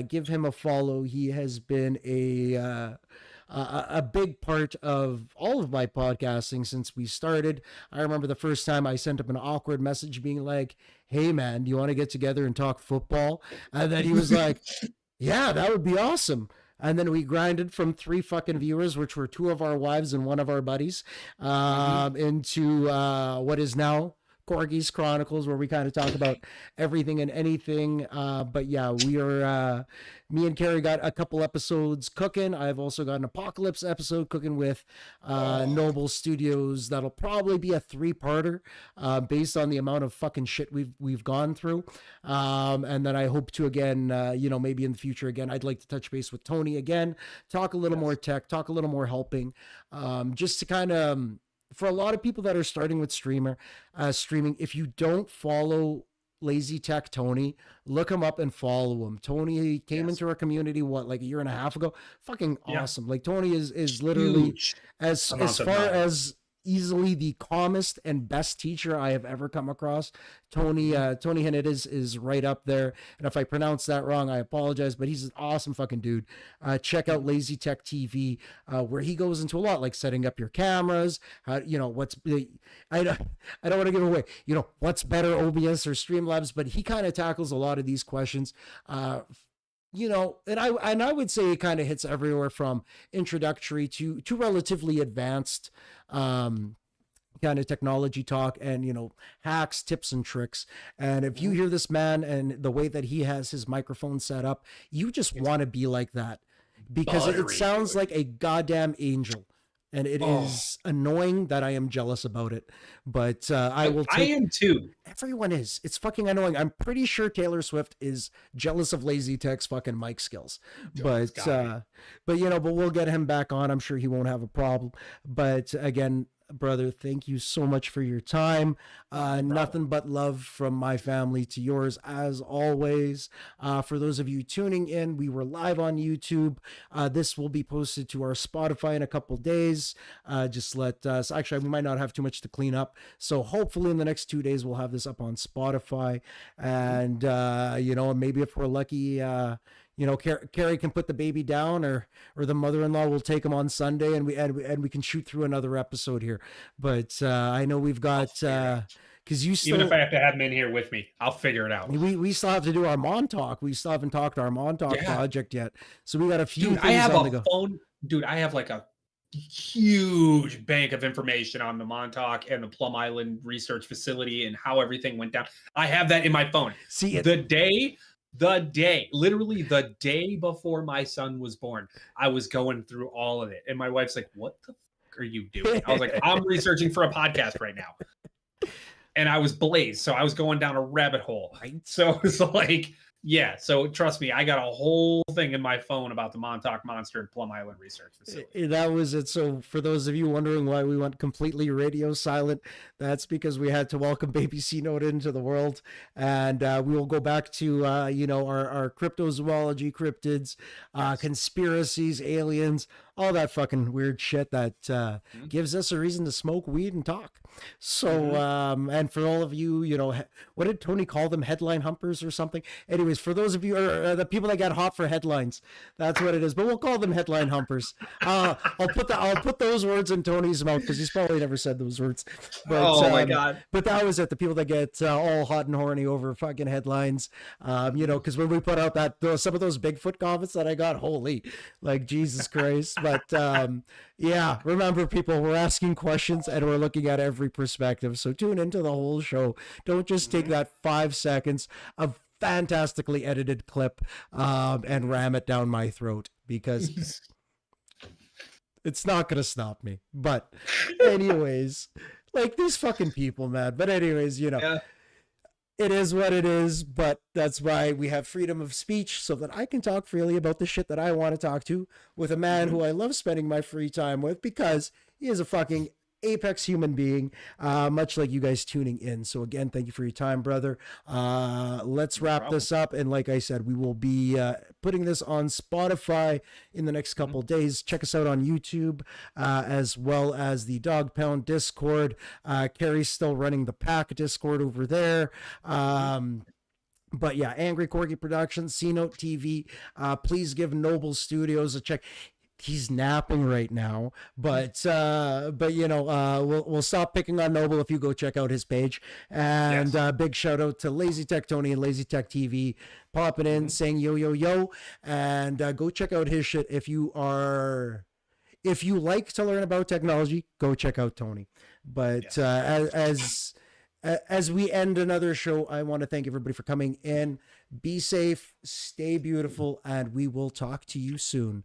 give him a follow. He has been a big part of all of my podcasting since we started. I remember the first time I sent him an awkward message being like, "Hey man, do you want to get together and talk football?" And then he was like, "Yeah, that would be awesome." And then we grinded from 3 fucking viewers, which were 2 of our wives and 1 of our buddies, into what is now Corgi's Chronicles, where we kind of talk about everything and anything. But yeah, we are, me and Carey got a couple episodes cooking. I've also got an Apocalypse episode cooking with Noble Studios. That'll probably be a 3-parter based on the amount of fucking shit we've gone through. And then I hope to again, maybe in the future again, I'd like to touch base with Tony again, talk a little more tech, talk a little more helping, just to kind of, for a lot of people that are starting with streaming, if you don't follow Lazy Tech Tony, look him up and follow him. Tony came into our community like a year and a half ago. Fucking awesome. Like Tony is literally huge. as far as easily the calmest and best teacher I have ever come across. Tony Hennett is right up there. And if I pronounce that wrong, I apologize, but he's an awesome fucking dude. Check out Lazy Tech TV, where he goes into a lot, like setting up your cameras, I don't want to give away, what's better, OBS or Streamlabs, but he kind of tackles a lot of these questions. And I would say it kind of hits everywhere from introductory to relatively advanced kind of technology talk and hacks, tips and tricks. And if you hear this man and the way that he has his microphone set up, you just want to be like that, because it sounds like a goddamn angel. And it is annoying that I am jealous about it, but I am too. Everyone is. It's fucking annoying. I'm pretty sure Taylor Swift is jealous of Lazy Tech's fucking mic skills, but we'll get him back on. I'm sure he won't have a problem. But again, brother, thank you so much for your time. Nothing but love from my family to yours as always. For those of you tuning in, we were live on YouTube. This will be posted to our Spotify in a couple days. Just let us, actually, we might not have too much to clean up. So hopefully in the next 2 days, we'll have this up on Spotify. And, maybe if we're lucky, Carey can put the baby down, or the mother-in-law will take him on Sunday, and we can shoot through another episode here. But I know we've got because even if I have to have him in here with me, I'll figure it out. We still have to do our Montauk. We still haven't talked our Montauk project yet, so we got a few. Dude, I have a phone. Dude, I have like a huge bank of information on the Montauk and the Plum Island Research Facility and how everything went down. I have that in my phone. See, literally the day before my son was born, I was going through all of it. And my wife's like, "What the fuck are you doing?" I was like, "I'm researching for a podcast right now." And I was blazed. So I was going down a rabbit hole. So it's like, so trust me, I got a whole thing in my phone about the Montauk Monster and Plum Island Research Facility. That was it. So for those of you wondering why we went completely radio silent, that's because we had to welcome baby C Note into the world. And we will go back to, our cryptozoology, cryptids, conspiracies, aliens, all that fucking weird shit that gives us a reason to smoke weed and talk. So, and for all of you, what did Tony call them? Headline humpers or something? Anyways, for those of you, the people that get hot for headlines, that's what it is. But we'll call them headline humpers. I'll put those words in Tony's mouth because he's probably never said those words. But, oh my God. But that was it. The people that get all hot and horny over fucking headlines, because when we put out some of those Bigfoot comments that I got, holy, like Jesus Christ. But remember, people, we're asking questions and we're looking at every perspective. So tune into the whole show. Don't just take that 5 seconds of fantastically edited clip and ram it down my throat, because it's not gonna stop me. But anyways, like these fucking people, man. But anyways, it is what it is, but that's why we have freedom of speech so that I can talk freely about the shit that I want to talk to with a man who I love spending my free time with because he is a fucking apex human being, much like you guys tuning in. So again, thank you for your time, brother. Let's wrap this up, and like I said, we will be putting this on Spotify in the next couple days. Check us out on YouTube, as well as the Dog Pound Discord. Carey's still running the Pack Discord over there. But yeah, Angry Corgi Productions, C Note TV. Please give Noble Studios a check. He's napping right now, but you know, we'll stop picking on Noble if you go check out his page. And big shout out to Lazy Tech Tony and Lazy Tech TV popping in, saying yo yo yo, and go check out his shit if you like to learn about technology. Go check out Tony. But as we end another show, I want to thank everybody for coming in. Be safe, stay beautiful, and we will talk to you soon.